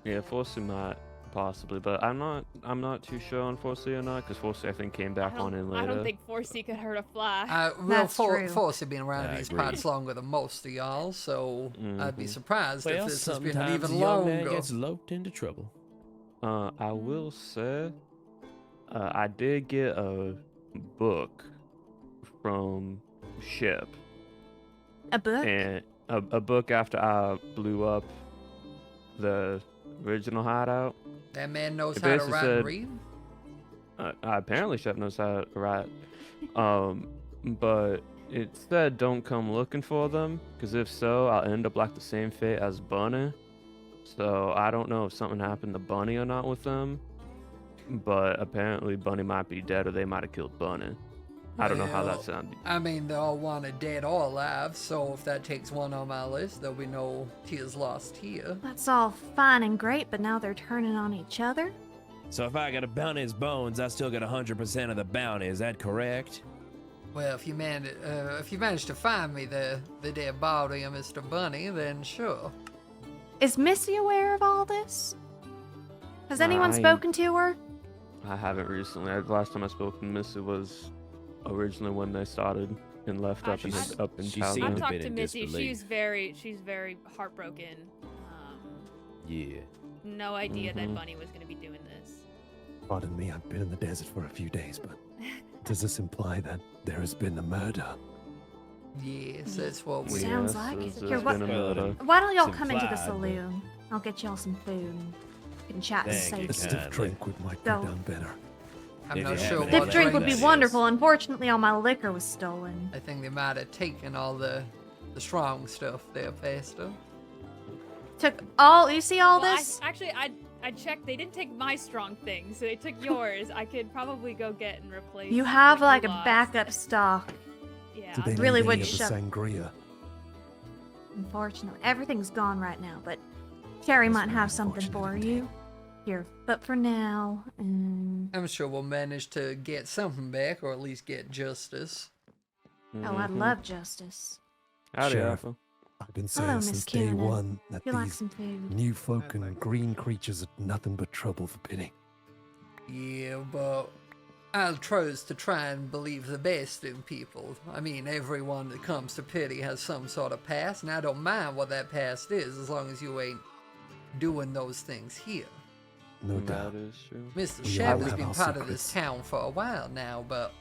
Yeah, Forsey might possibly, but I'm not too sure on Forsey or not, because Forsey I think came back on in later. I don't think 4C could hurt a fly. Well, That's true. Force have been around I these agree. parts longer than most of y'all, so I'd be Mhm. surprised if Well, this has been sometimes even a young man longer. gets loped into trouble. I will say, I did get a book from Shep, A book? and a book after I blew up the original hideout. That man knows It how to basically write and said- read. Apparently Shep knows how to write, but it said don't come looking for them, because if so, I'll end up like the same fate as Bunny. So I don't know if something happened to Bunny or not with them, but apparently Bunny might be dead or they might have killed Bunny. I don't know how Well, that sounded. I mean, they all wanted dead or alive, so if that takes one on my list, there'll be no tears lost here. That's all fine and great, but now they're turning on each other? So if I got a bounty's bones, I still get 100% of the bounty. Is that correct? Well, if you manage to find me the dead body of Mr. Bunny, then sure. Is Missy aware of all this? Has anyone I- spoken to her? I haven't recently. The last time I spoke to Missy was originally when they started and left up in She's- up in she town. seemed I've to talked been to in Missy. disbelief. She's very heartbroken. Yeah. No idea that Mhm. Bunny was going to be doing this. Pardon me, I've been in the desert for a few days, but does this imply that there has been a murder? Yes, that's what we. Sounds like it's- it. it's Here, what- been a murder. Why don't y'all It's come into the implied, but- saloon? I'll get y'all some food. We can chat and Thank you, say. A stiff Kindly. drink might Go. go down better. I'm If not you sure have what any Stiff drink would that be is. wonderful. Unfortunately, all my liquor was stolen. I think they might have taken all the strong stuff there, Pastor. Took all. You see all Well, this? I checked. They didn't take my strong things, so they took yours. I could probably go get and replace. You have what like a lost. backup stock. Yeah. Did they really need would any of the shove- sangria? Unfortunately, everything's gone right now. But Terry That's might very have something for unfortunate you. Here, but for now, I'm sure we'll manage to get something back, or at least get justice. oh, I'd Mhm. love justice. Howdy, Sheriff. Alpha. I've been Hello, saying Miss since day Kiernan. one that If you like these some food. new folk and green creatures are nothing but trouble for Pity. Yeah, but I'll choose to try and believe the best in people. I mean, everyone that comes to Pity has some sort of past, and I don't mind what that past is, as long as you ain't doing those things here. No doubt. That is true. Mr. We Shep all has have been our part of this secrets. town for a while now, but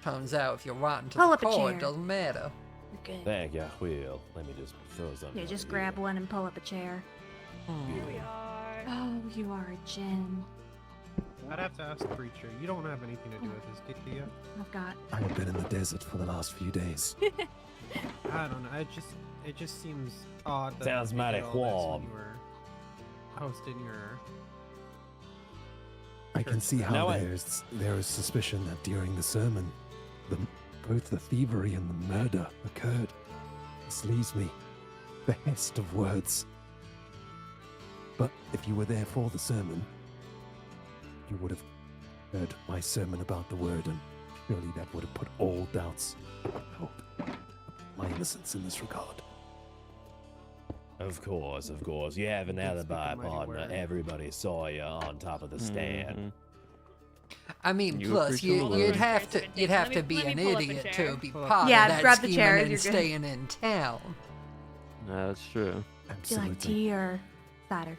turns out if you're rotten to Pull the up a core, chair. it doesn't matter. You're good. Thank you. I will. Let me just throw something. Yeah, just over grab here. one and pull up a chair. Here we are. Oh, you are a gem. I'd have to ask the preacher. You don't have anything to do with this, do you? I've got. I have been in the desert for the last few days. I don't know. It just seems odd. That Sounds you mighty did all this when warm. you were hosting your. I can see how Now there is suspicion that during the sermon, both the thievery and the murder occurred. This leaves me behest of words. But if you were there for the sermon, you would have heard my sermon about the word, and surely that would have put all doubts out my innocence in this regard. Of course. You have an Did speak alibi, a mighty partner. word. Everybody saw you on top of the stand. Mhm. I mean, You plus appreciate you'd it. have to Let me be an pull up a idiot chair. to be Pull up. part Yeah, of that grab the scheming chair, and you're good. staying in town. That's true. Do you like Absolutely. tea or cider?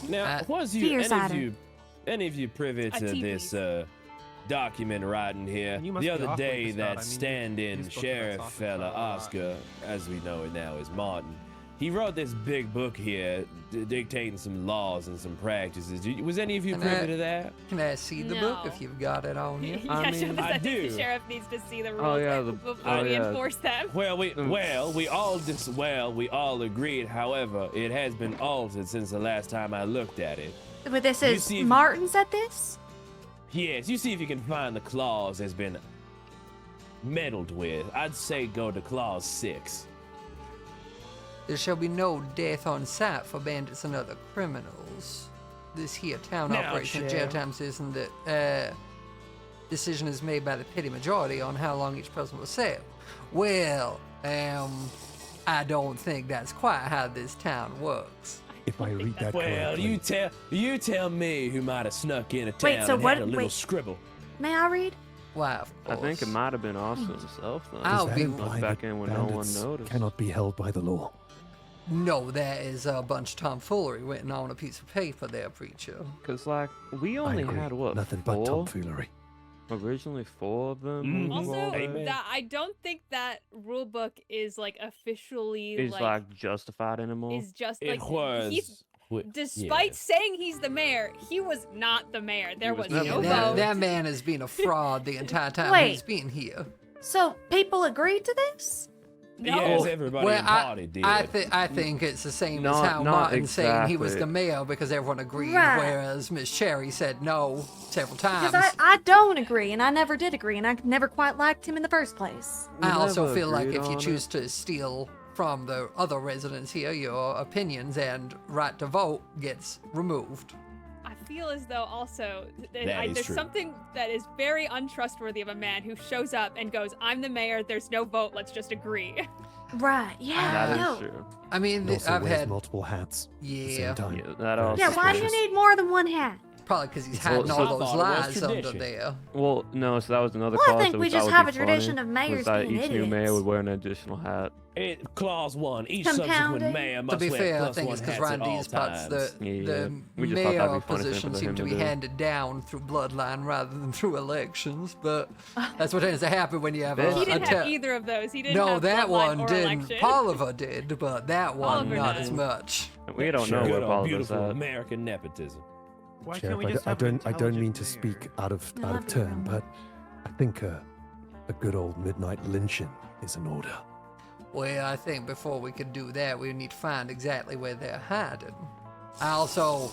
Now, was Tea you or cider? any of you privy A to tea, this please. document writing here? You must The be other awfully day, distraught. that I mean, you stand-in spoke about sheriff soccer fella, for a lot. Oscar, as we know it now is Martin, he wrote this big book here dictating some laws and some practices. Was any of you And privy to that? Can I see the book No. if you've got it on you? I yeah, mean, I I think do. the sheriff needs to see the rules Oh, yeah, before oh, we yeah. enforce them. Well, we all agreed. However, it has been altered since the last time I looked at it. But this You is see if- Martin said this. Yes, you see if you can find the clause has been meddled with. I'd say go to clause 6. There shall be no death on sight for bandits and other criminals. This here town Now, operation at jail Sheriff. times isn't that decision is made by the petty majority on how long each person will sail. Well, I don't think that's quite how this town works. If I read that Well, correctly, you tell me who might have snuck in a town Wait, so and what- had a little wait. scribble. May I read? Why, of I course. think it might have been Oscar himself then. I'll does that be imply back that in when no one bandits noticed. cannot be held by the law? No, that is a bunch of tomfoolery written on a piece of paper there, preacher. Because, like, we I only agree. had, what, Nothing but 4? tomfoolery. Originally 4 of them. Mhm. Also, involved. Amen. that I don't think that rule book is like officially He's, like, justified anymore. is just It like was. he's wi- despite yeah. saying he's the mayor, he was not the mayor. There was was never no the that, mayor. vote. that man has been a fraud the entire time Wait. he's been here. So people agreed to this? No. Yes, everybody in party did. I think it's the same as Not- how not Martin saying he was exactly. the mayor because everyone agreed, Right. whereas Miss Cherry said no several times. Because I don't agree, and I never did agree, and I never quite liked him in the first place. We I also never feel like agreed if you on choose it. to steal from the other residents here, your opinions and right to vote gets removed. I feel as though also That is there's true. something that is very untrustworthy of a man who shows up and goes, "I'm the mayor. There's no vote. Let's just agree." Right, yeah. That no. is true. I mean, And also I've wears had multiple hats at the Yeah. same time. Yeah, that also Yeah, why do you Suspicious. need more than one hat? probably because he's Well, hiding so- all I those thought it was lies under tradition. there. Well, no, so that was another Well, I clause think that we thought just would have be a tradition funny, of mayors was that being each new mayor idiots. would wear an additional hat. Clause 1. Each Compounding. subsequent mayor To must be wear fair, I plus think one it's because hats at all Randy's parts, the, times. Yeah, the we just thought that'd be mayor funny thing position for seemed him to to be do. handed down through bloodline rather than through elections, but that's what tends to happen when you have a, He He a didn't te- have either of those. He didn't No, have that bloodline one or didn't. election. Oliver did, but that one Oliver not did. as much. We don't know Good what old Paul was beautiful at. American nepotism. Why Sheriff, can't we just have an I don't mean intelligent to mayor? speak out of No, that'd be turn, wrong. but I think a good old midnight lynching is in order. Well, I think before we could do that, we need to find exactly where they're hiding. I also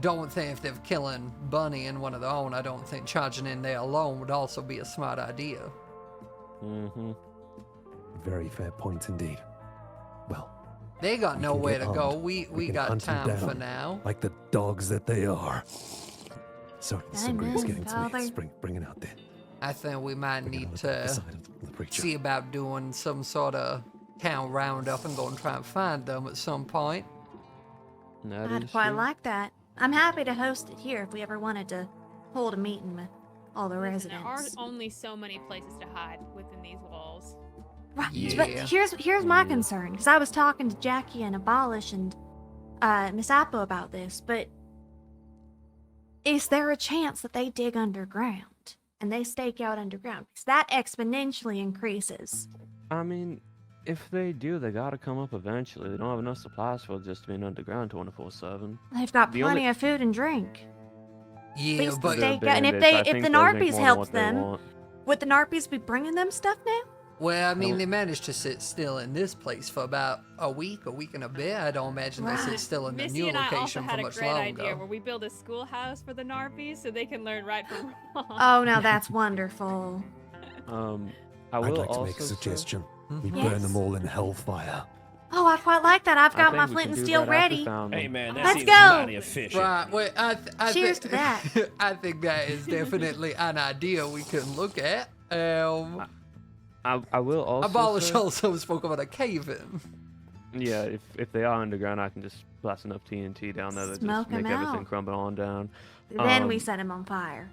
don't think if they're killing Bunny and one of their own, I don't think charging in there alone would also be a smart idea. Mm-hmm. Very fair point indeed. Well, They got We can nowhere get to go. armed. We can got hunt 'em time for down, now. like the dogs that they are. So, Singri is Amen, getting to Father. me. Bring it out there. I think we might Bring it need on the to side of the preacher. see about doing some sort of town roundup and go and try and find them at some point. That I'd is quite true. like that. I'm happy to host it here if we ever wanted to hold a meeting with all the Listen, there are residents. only so many places to hide within these walls. Right, Yeah. but here's my Yeah. concern, because I was talking to Jackie and Abolish and Miss Apple about this, but is there a chance that they dig underground and they stake out underground? Because that exponentially increases. I mean, if they do, they gotta come up eventually. They don't have enough supplies for just being underground 24/7. They've got The plenty only- of food and drink. Yeah, least but the They're stake out. And if bandits. I they, if think the they'll make Narpies more than helped what they them, want. would the Narpies be bringing them stuff now? well, I mean, they managed to sit still in this place for about a week and a bit. I don't imagine they sit Right. still in the Missy new and I also location for had a much great idea longer. where we build a schoolhouse for the Narpies so they can learn right from wrong. Oh, now that's wonderful. I I'd will like to make a also say- suggestion. We Mhm. burn Yes. them all in hellfire. Oh, I quite like that. I've I got think my we flint can and do steel that after ready. found Hey them. man, that Let's seems go. mighty efficient. Right, wait, I Cheers think, to that. I think that is definitely an idea we can look at. I will also Abolish say, also spoke about a cave-in. yeah, if they are underground, I can just blast enough TNT down there to Smoke just make 'em everything out. crumble on down. Then we Um, set him on fire.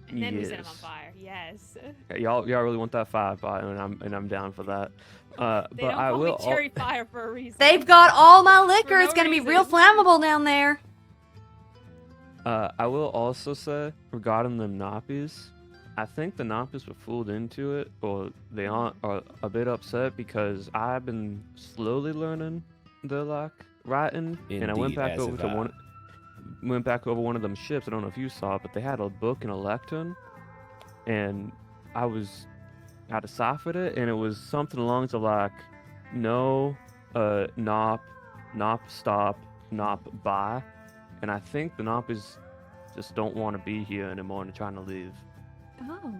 And then we set them on yes. fire. Yes. Y'all really want that fire, and I'm down for that. They But don't I call will. me cherry fire for a reason. They've got all my liquor. no It's gonna be real reason. flammable down there. I will also say regarding the Nappies, I think the Nappies were fooled into it, or they are a bit upset because I've been slowly learning the writing, and I went Indeed, back as over have to I. one of them ships. I don't know if you saw it, but they had a book and a lectern, and I deciphered it, and it was something along the like, no, nop, stop, nop, buy. And I think the Nappies just don't want to be here anymore and they're trying to leave. Oh.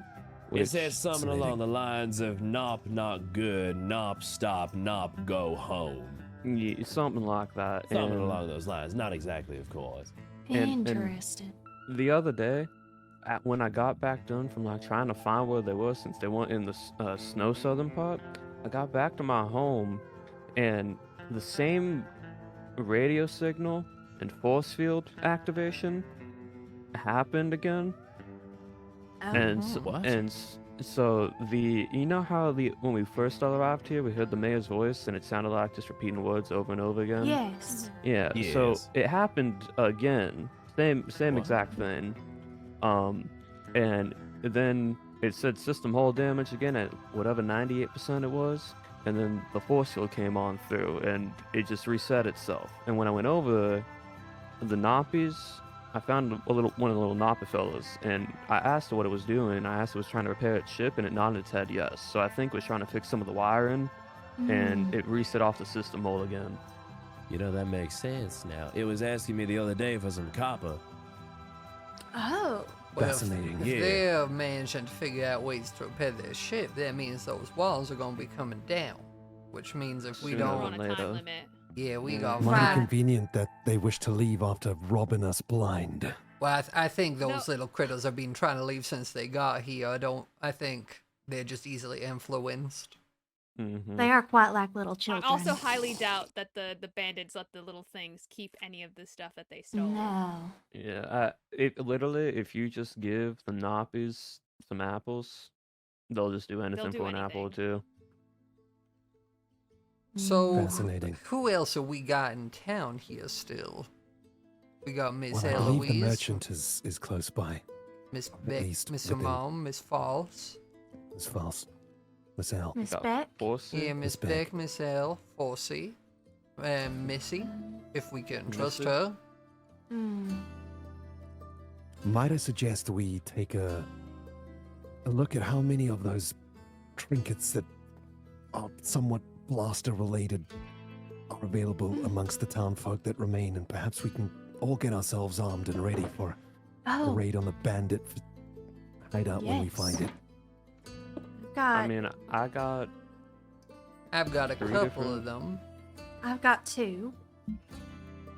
It says something fascinating. along the lines of "Nop, not good. Nop, stop. Nop, go home." Yeah, something like that. Something And along those lines. Not exactly, of course. And- Interesting. the other day, when I got back done from trying to find where they were, since they weren't in the snow southern part, I got back to my home, and the same radio signal and force field activation happened again. Oh. And What? so you know how when we first arrived here, we heard the mayor's voice and it sounded like just repeating words over and over again. Yes. Yeah. So Yes. it happened again. Same What? exact thing. And then it said system hull damage again at whatever 98% it was, and then the force field came on through and it just reset itself. And when I went over the Nappies, I found one of the little Nappa fellas, and I asked it what it was doing. I asked if it was trying to repair its ship, and it nodded its head yes. So I think it was trying to fix some of the wiring, and it reset off the system hull again. You know, that makes sense now. It was asking me the other day for some copper. Oh. Well, Fascinating. If Yeah. they're managing to figure out ways to repair their ship, that means those walls are going to be coming down. Which means if we Sooner We're or on don't, a later. time limit. yeah, we Yeah. got Mighty Right. convenient that they wish to leave after robbing us blind. Well, I think those No. little critters have been trying to leave since they got here. I think they're just easily influenced. Mm-hmm. They are quite like little I children. also highly doubt that the bandits let the little things keep any of the stuff that they stole. No. Yeah, it literally, if you just give the Nappies some apples, they'll just do anything do for an apple or two. So, Fascinating. who else have we got in town here still? We got Miss Well, I believe the Eloise, merchant is close by. Miss at Beck, least Miss within- Mom, Miss False. Miss False. Miss L. Miss Got Beck. Force Yeah, Miss Miss Beck. Beck, Miss L, Forsey, and Missy, if we can trust Missy? her. Hmm. Might I suggest we take a look at how many of those trinkets that are somewhat blaster related are available amongst the town folk that remain, and perhaps we can all get ourselves armed and ready for a Oh. raid on the bandit hideout when we Yes. find it. God. I mean, I've got a Three couple different- of them. I've got two.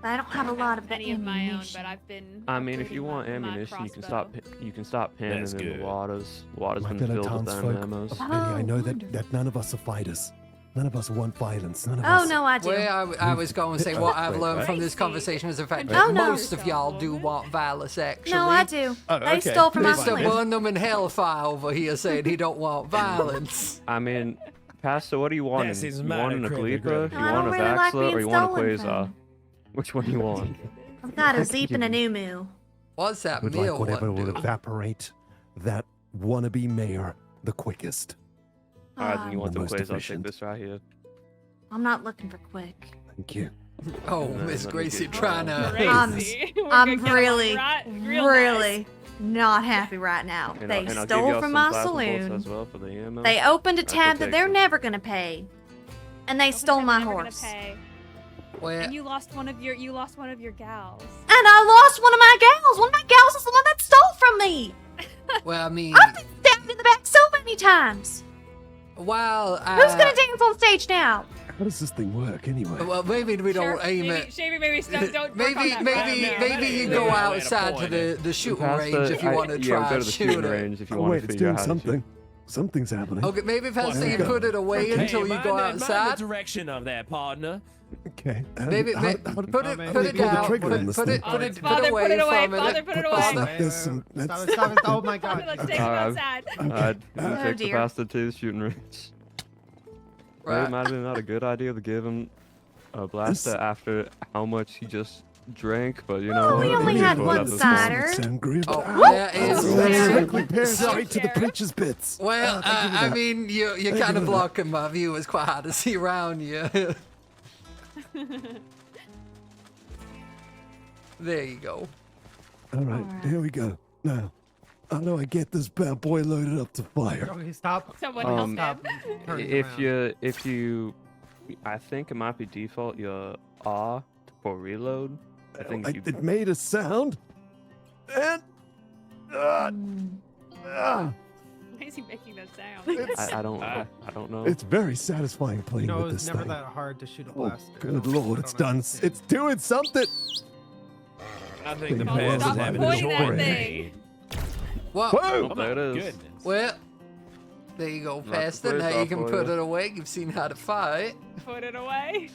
But I don't have a lot of any of my own, ammunition. but I've been. I mean, if upgrading you want my ammunition, you can crossbow. stop panning That's in the good. waters. Water's My been fellow filled with townsfolk, ammos. of pity, I Oh, know that wonderful. none of us are fighters. None of us want violence. None of Oh us. no, I do. Well, I was going to say what I've Wait, learned what? from this Crazy. conversation is the fact Oh, that no. most of y'all do want violence, actually. No, I do. Oh, They okay. stole from my Mr. flint. Burnham and Hellfire over here saying he don't want violence. I mean, Pastor, what do you want? seems You mighty want an criminal. Aglipa? No, You I want a don't really like Vaxla? Or being you want a stolen Quasar? from. Which one do you want? I've got a Zeep and a Numu. What's that would meal like whatever one will do? evaporate that wannabe mayor the quickest. Alright, then you want The the most Quasar, I'll take efficient. this right here. I'm not looking for quick. Thank you. Oh, And then Miss let me Gracie get trying mine. to. Gracie. We're I'm gonna get really, along real really not happy right now. And They and I'll give stole y'all from some my plasma bolts saloon. as well for the ammo. They opened a That's tab that they're ridiculous. never gonna pay, and they nice. stole Open my tab, we're never horse. gonna pay. Well, And you lost one of your gals. And I lost one of my gals. One of my gals is the one that stole from me. well, I mean, I've been stabbed in the back so many times. while Who's gonna dance on stage now? How does this thing work anyway? well, maybe we don't aim maybe, it. Shavy, maybe don't work on Maybe, that maybe, right now. maybe you Maybe go we'll at a outside to point. the shooting Past range the- if you want to yeah, try go to to the shoot shooting it. range if you Oh want wait, to it's figure doing out how to shoot. something. Something's happening. Okay, maybe Festa, There you you go. put it away Okay. until you go Mind the outside. direction of that, partner. Okay. Maybe, how- put how- it, Oh, put man, it pull the down. trigger Put on this it, thing. put it, Father, away put it away, from Father, it. put it Put away. Stop, there's some. Stop That's, it, stop it. Oh my god. Let's Okay. take him Alright. outside. I'd Oh, take the dear. pasta to the shooting range. Maybe Right. it might have been not a good idea to give him a blaster This- after how much he just drank, but you know we what? only It is had what one it is. cider. Sangria. Oh, Ah! that is Oh, fair. strictly paired So- straight to the preacher's bits. Well, Thank you for I that. mean, you're Thank kind you of for that. blocking my view. It's quite hard to see around you. There you go. All right, Alright. here we go. Now, how do I get this bad boy loaded up to fire? Okay, stop. Someone Um, help Stop. him. Turning If around. you, I think it might be default your R for reload. I think if you, It made a sound. And Mm. Why is he making that sound? I don't know. it's very satisfying playing No, with it's this never thing. that hard to shoot a Oh, blaster. I good don't- I lord, don't it's done. understand. It's doing something. I think the Oh, past stop is having pointing a that short thing. day. Well, Whoa! Oh, there it is. Goodness. well, there you go, Not to Festa. play Now you soft can for put you. it away. You've seen how to fight. Put it away.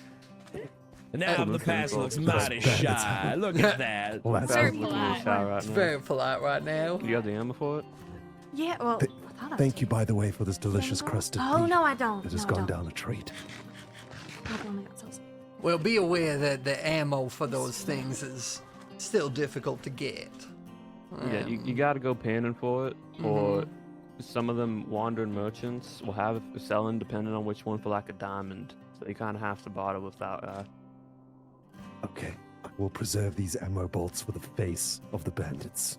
And now the looking past for- looks That's mighty bad. shy. Look at that. Well, that's Very Sounds like a polite. shower right It's now. very polite right now. You got the ammo for it? Yeah, well, Th- I thought I Thank was- you, by the way, for this delicious crusted Oh beef no, I don't. that has No, I gone don't. down a treat. I've only got sauce. Well, be aware that the ammo for those things is still difficult to get. Yeah, you got to go panning for it, or some of them wandering merchants will have it for selling, depending on which one, for like a diamond. So you kind of have to barter without. Okay, I will preserve these ammo bolts for the face of the bandits.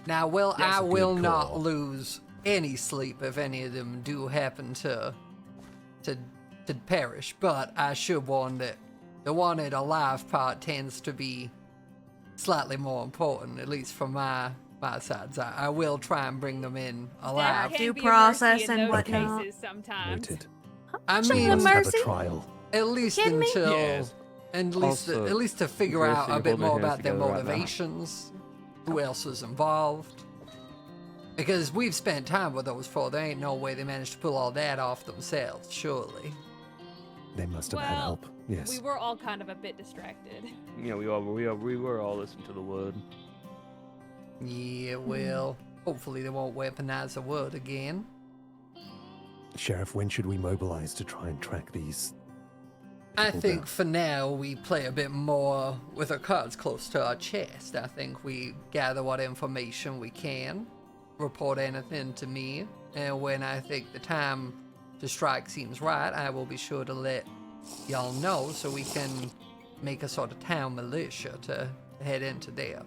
Now, well, That's I a good will not call. lose any sleep if any of them do happen to perish. But I should warn that the wanted alive part tends to be slightly more important, at least from my sides. I will try and bring them in There alive. can Due be a process mercy in and those whatnot. cases sometimes. Noted. I Showing mean, them Let's have mercy? a trial. at least Kidding me? until, Yes. Also, at least to figure Gracie, out a you're bit holding more hands about their together right now. motivations, who else is involved. Because we've spent time with those four. There ain't no way they managed to pull all that off themselves, surely. They must have had Well, help. Yes. We were all kind of a bit distracted. Yeah, we were all listening to the word. Yeah, well, hopefully they won't weaponize the word again. Sheriff, when should we mobilize to try and track these? I people think down? for now we play a bit more with our cards close to our chest. I think we gather what information we can, report anything to me, and when I think the time to strike seems right, I will be sure to let y'all know so we can make a sort of town militia to head into there.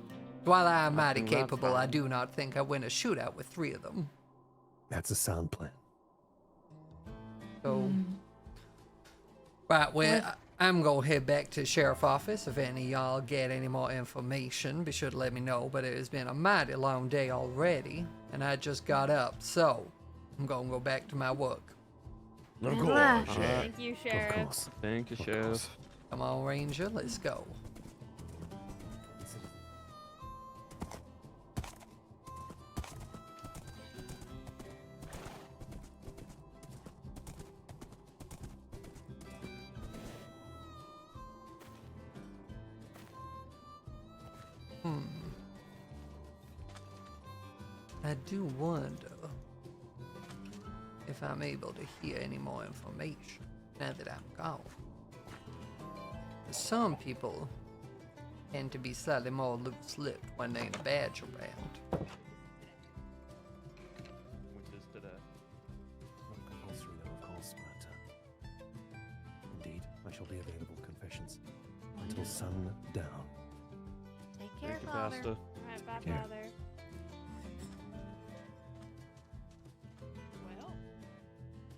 While I am mighty think that's capable, I fine. do not think I win a shootout with 3 of them. That's a sound plan. So, right, well, I'm gonna head back to the sheriff office. If any of y'all get any more information, be sure to let me know. But it has been a mighty long day already, and I just got up, so I'm gonna go back to my work. Of Good course. luck. Thank you, Of Sheriff. course. Thank you, Of Sheriff. course. Come on, Ranger, let's go. I do wonder if I'm able to hear any more information now that I'm gone. Some people tend to be slightly more loose-lipped when they ain't a badge around. Which is today. Not compulsory, though, of course, but indeed, I shall be available. Confessions. sundown. Take care, Thank you, Father. Pastor. All right, bye, Yeah. Father. Well,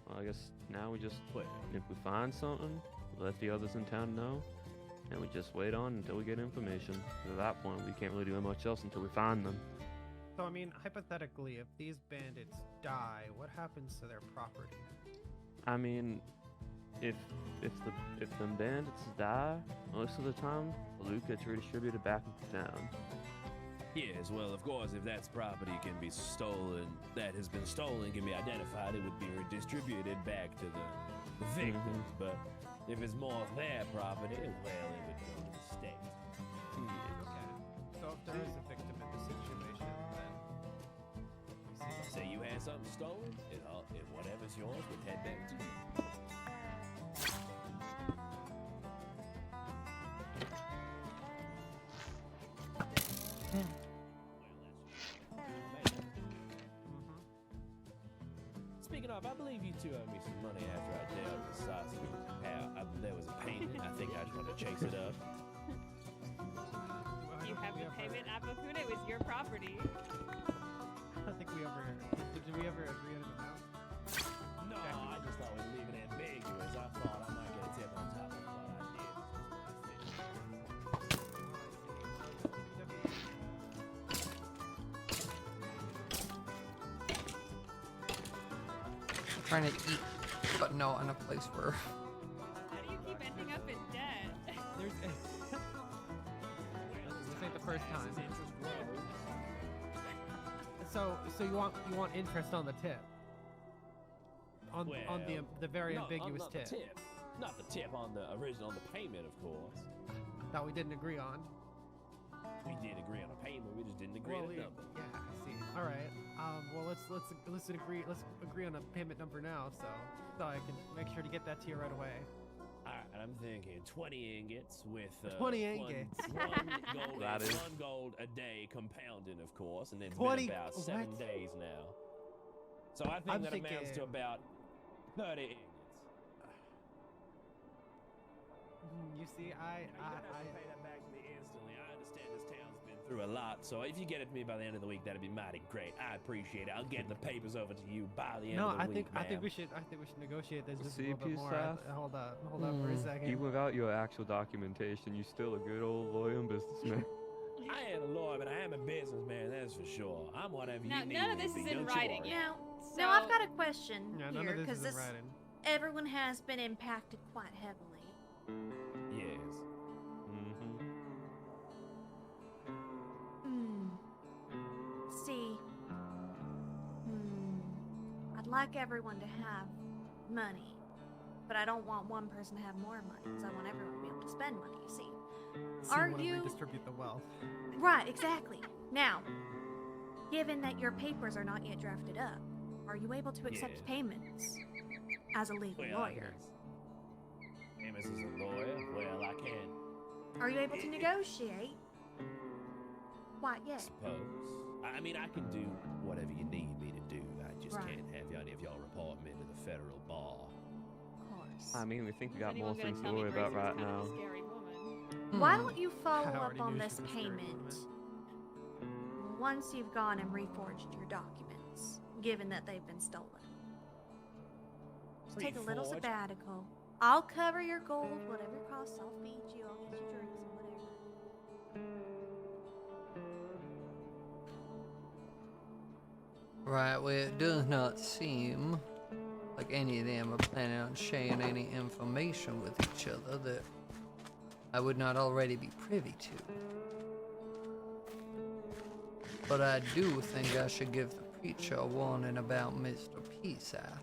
Well, I guess now we just wait. If we find something, we let the others in town know, and we just wait on until we get information. 'Cause at that point, we can't really do much else until we find them. So I mean, hypothetically, if these bandits die, what happens to their property? I mean, if them bandits die, most of the time, the loot gets redistributed back into town. Yes, well, of course, if that's property can be stolen, that has been stolen, can be identified, it would be redistributed back to the victims. But if it's more of their property, well, it would go to the state. Okay. So if there is a victim in the situation, then Say you had something stolen, if whatever's yours would head back to you. Speaking of, I believe you two owe me some money after I dealt with Sausage. There was a payment. I think I just want to chase it up. you have the payment, Abakuna. It was your property. I don't think we ever did. We ever agree on an amount? No, I just thought we'd leave it ambiguous. I thought I might get a tip on top of what I did. Trying to eat, but not in a place where. How do you keep ending up in debt? There's. This ain't the first time. So you want interest on the tip? On the very ambiguous not tip The tip. Not the tip on the original, on the payment, of course. that we didn't agree on. We did agree on a payment. We just didn't agree on a number. Yeah, I see. All right. Well, let's agree on a payment number now, so I can make sure to get that to you right away. All right, I'm thinking 20 ingots with 20 ingots. One gold a day, compounding, of course, and it's 20 been about 7 what? days now. So I think I'm that amounts thinking- to about 30 ingots. You see, You don't have to pay that back to me instantly. I understand this town's been through a lot, so if you get it to me by the end of the week, that'd be mighty great. I appreciate it. I'll get the papers over to you by the end No, of the I week, think ma'am. we should negotiate this just a See, little bit more. Seth? Hold up for a second. Even without your actual documentation, you're still a good old loyal businessman. I ain't a lawyer, but I am a businessman, that's for sure. I'm whatever Now, you need none of me to this be, is in don't you writing worry. yet. Now I've got a question Yeah, none here of this because is in writing. everyone has been impacted quite heavily. Yes. Mm-hmm. See, I'd like everyone to have money, but I don't want one person to have more money because I want everyone to be able to spend money. You see, So are you wanna you redistribute the wealth? right? Exactly. Now, given that your papers are not yet drafted up, are you able to accept Yeah. payments as a legal Well, lawyer? Amos is a lawyer. Well, I can't Are you able to negotiate? Quite yet. suppose. I mean, I can do whatever you need me to do. I just Right. can't have any of y'all report me to the federal bar. Of course. I mean, we think we Is got anyone more gonna things to tell me worry about Gracie was right kind now. of a scary woman? Why don't you follow I already up on knew she this was a scary payment woman. once you've gone and reforged your documents, given that they've been stolen? Just take a little Reforged? sabbatical. I'll cover your gold, whatever it costs. I'll feed you. I'll get you drinks and whatever. Right, well, it does not seem like any of them are planning on sharing any information with each other that I would not already be privy to. But I do think I should give the preacher a warning about Mr. Peace Out.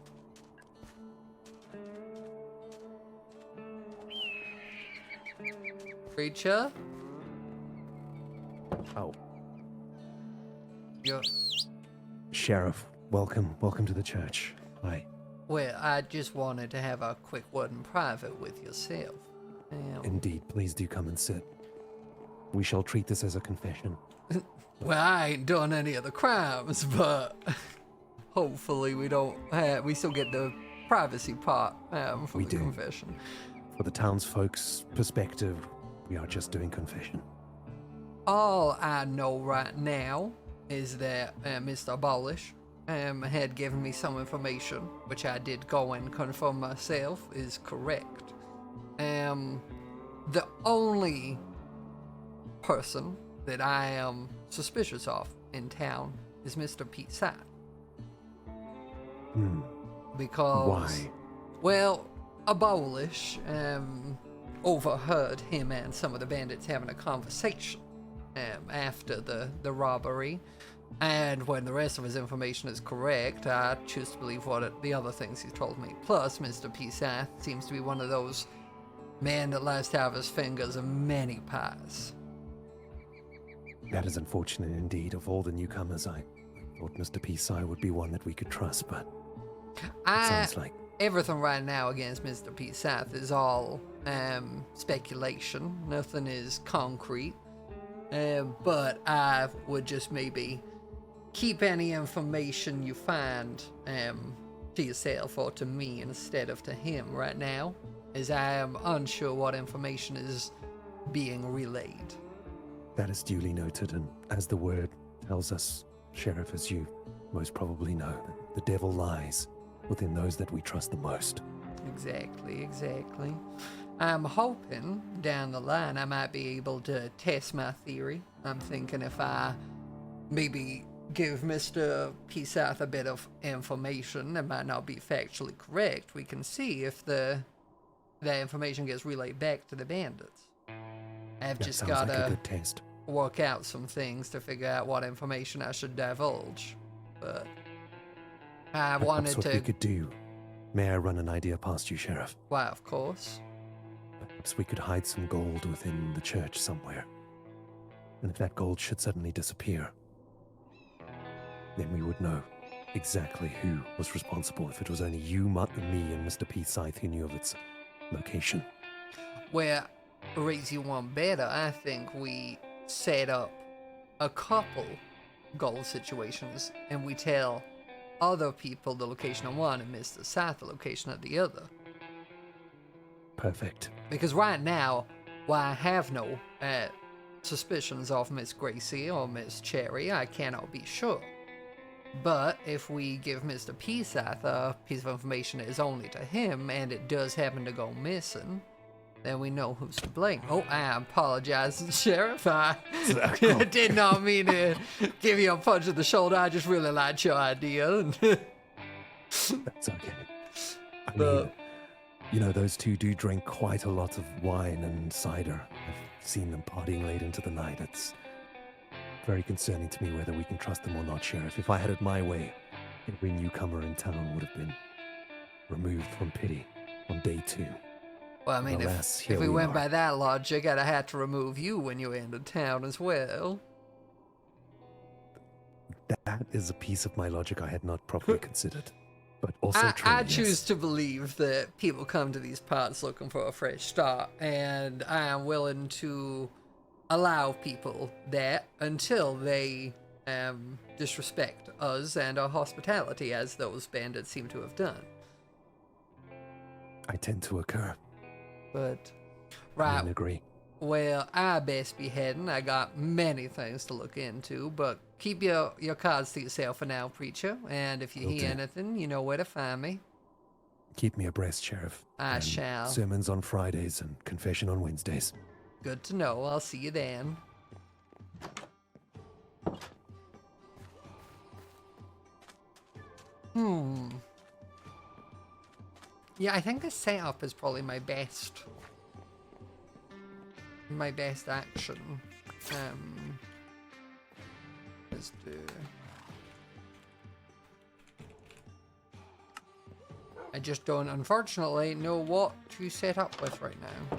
Preacher? Oh, You're... Sheriff, welcome to the church. Hi. Well, I just wanted to have a quick word in private with yourself. Indeed, please do come and sit. We shall treat this as a confession. Well, I ain't done any of the crimes, but hopefully we don't we still get the privacy part for We the do. confession. For the townsfolk's perspective, We are just doing confession. All I know right now is that Mr. Abolish had given me some information, which I did go and confirm myself is correct. The only person that I am suspicious of in town is Mr. Pete Side. Because, Why? well, Abolish overheard him and some of the bandits having a conversation after the robbery. And when the rest of his information is correct, I choose to believe the other things he's told me. Plus, Mr. Pisath seems to be one of those men that likes to have his fingers in many pies. That is unfortunate indeed. Of all the newcomers, I thought Mr. Pisai would be one that we could trust, but it sounds like... Everything right now against Mr. Pisath is all speculation. Nothing is concrete. But I would just maybe keep any information you find to yourself or to me instead of to him right now, as I am unsure what information is being relayed. That is duly noted, and as the word tells us, Sheriff, as you most probably know, the devil lies within those that we trust the most. Exactly. I'm hoping down the line I might be able to test my theory. I'm thinking if I maybe give Mr. Pisath a bit of information that might not be factually correct, we can see if the information gets relayed back to the bandits. I've That just sounds got like a to good test. work out some things to figure out what information I should divulge. But I wanted Perhaps what we to... could do. May I run an idea past you, Sheriff? Why, of course. Perhaps we could hide some gold within the church somewhere. And if that gold should suddenly disappear, then we would know exactly who was responsible. If it was only you, me, and Mr. P. Scythe who knew of its location. Where, raise you one better, I think we set up a couple gold situations and we tell other people the location of one and Mr. Scythe the location of the other. Perfect. Because right now, while I have no suspicions of Miss Gracie or Miss Cherry, I cannot be sure. But if we give Mr. Pisath a piece of information that is only to him, and it does happen to go missing, then we know who's to blame. Oh, I apologize, Sheriff. I did not mean to give you a punch in the shoulder. I just really liked your idea. That's okay. I mean, you know, those two do drink quite a lot of wine and cider. I've seen them partying late into the night. It's very concerning to me whether we can trust them or not, Sheriff. If I had it my way, every newcomer in town would have been removed from pity on day 2. Well, I mean, Alas, if here we we went are. by that logic, I'd have had to remove you when you entered town as well. That is a piece of my logic I had not properly considered. But also true, I yes. choose to believe that people come to these parts looking for a fresh start, and I am willing to allow people that until they disrespect us and our hospitality, as those bandits seem to have done. I tend to occur. But, I right, agree. well, I best be heading. I got many things to look into, but keep your cards to yourself for now, preacher. And if you Will hear do. anything, you know where to find me. Keep me abreast, Sheriff. I And shall. Sermons on Fridays and confession on Wednesdays. Good to know. I'll see you then. Yeah, I think the setup is probably my best action. Let's do. I just don't, unfortunately, know what to set up with right now.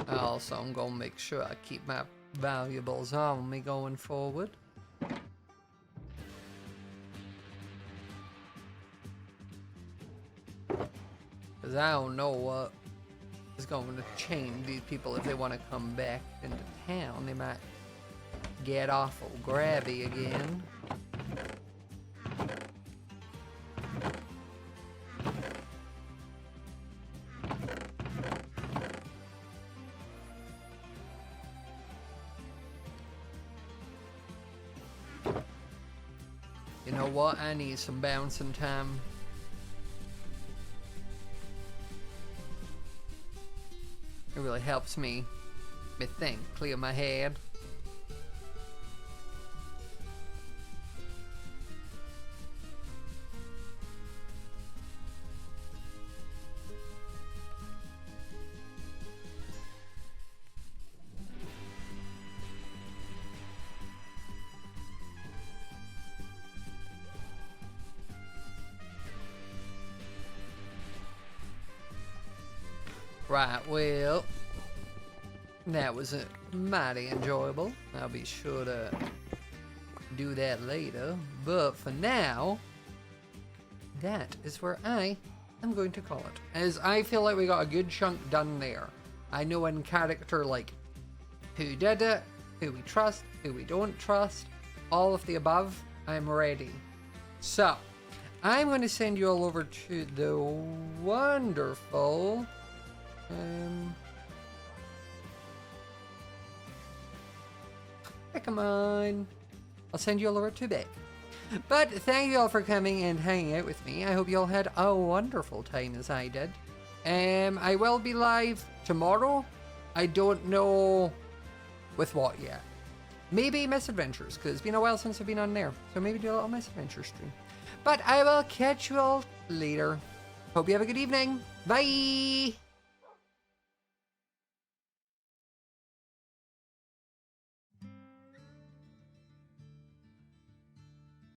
Also, I'm gonna make sure I keep my valuables on me going forward. Because I don't know what is going to change these people if they want to come back into town. They might get awful grabby again. You know what? I need some bouncing time. It really helps me think, clear my head. Right, well, that was mighty enjoyable. I'll be sure to do that later. But for now, that is where I am going to call it. As I feel like we got a good chunk done there. I know in character, like, who did it, who we trust, who we don't trust, all of the above. I'm ready. So, I'm going to send you all over to the wonderful... come on. I'll send you all over to Beck. But thank you all for coming and hanging out with me. I hope you all had a wonderful time as I did. I will be live tomorrow. I don't know with what yet. Maybe Misadventures, because it's been a while since I've been on there. So maybe do a little Misadventure stream. But I will catch you all later. Hope you have a good evening. Bye!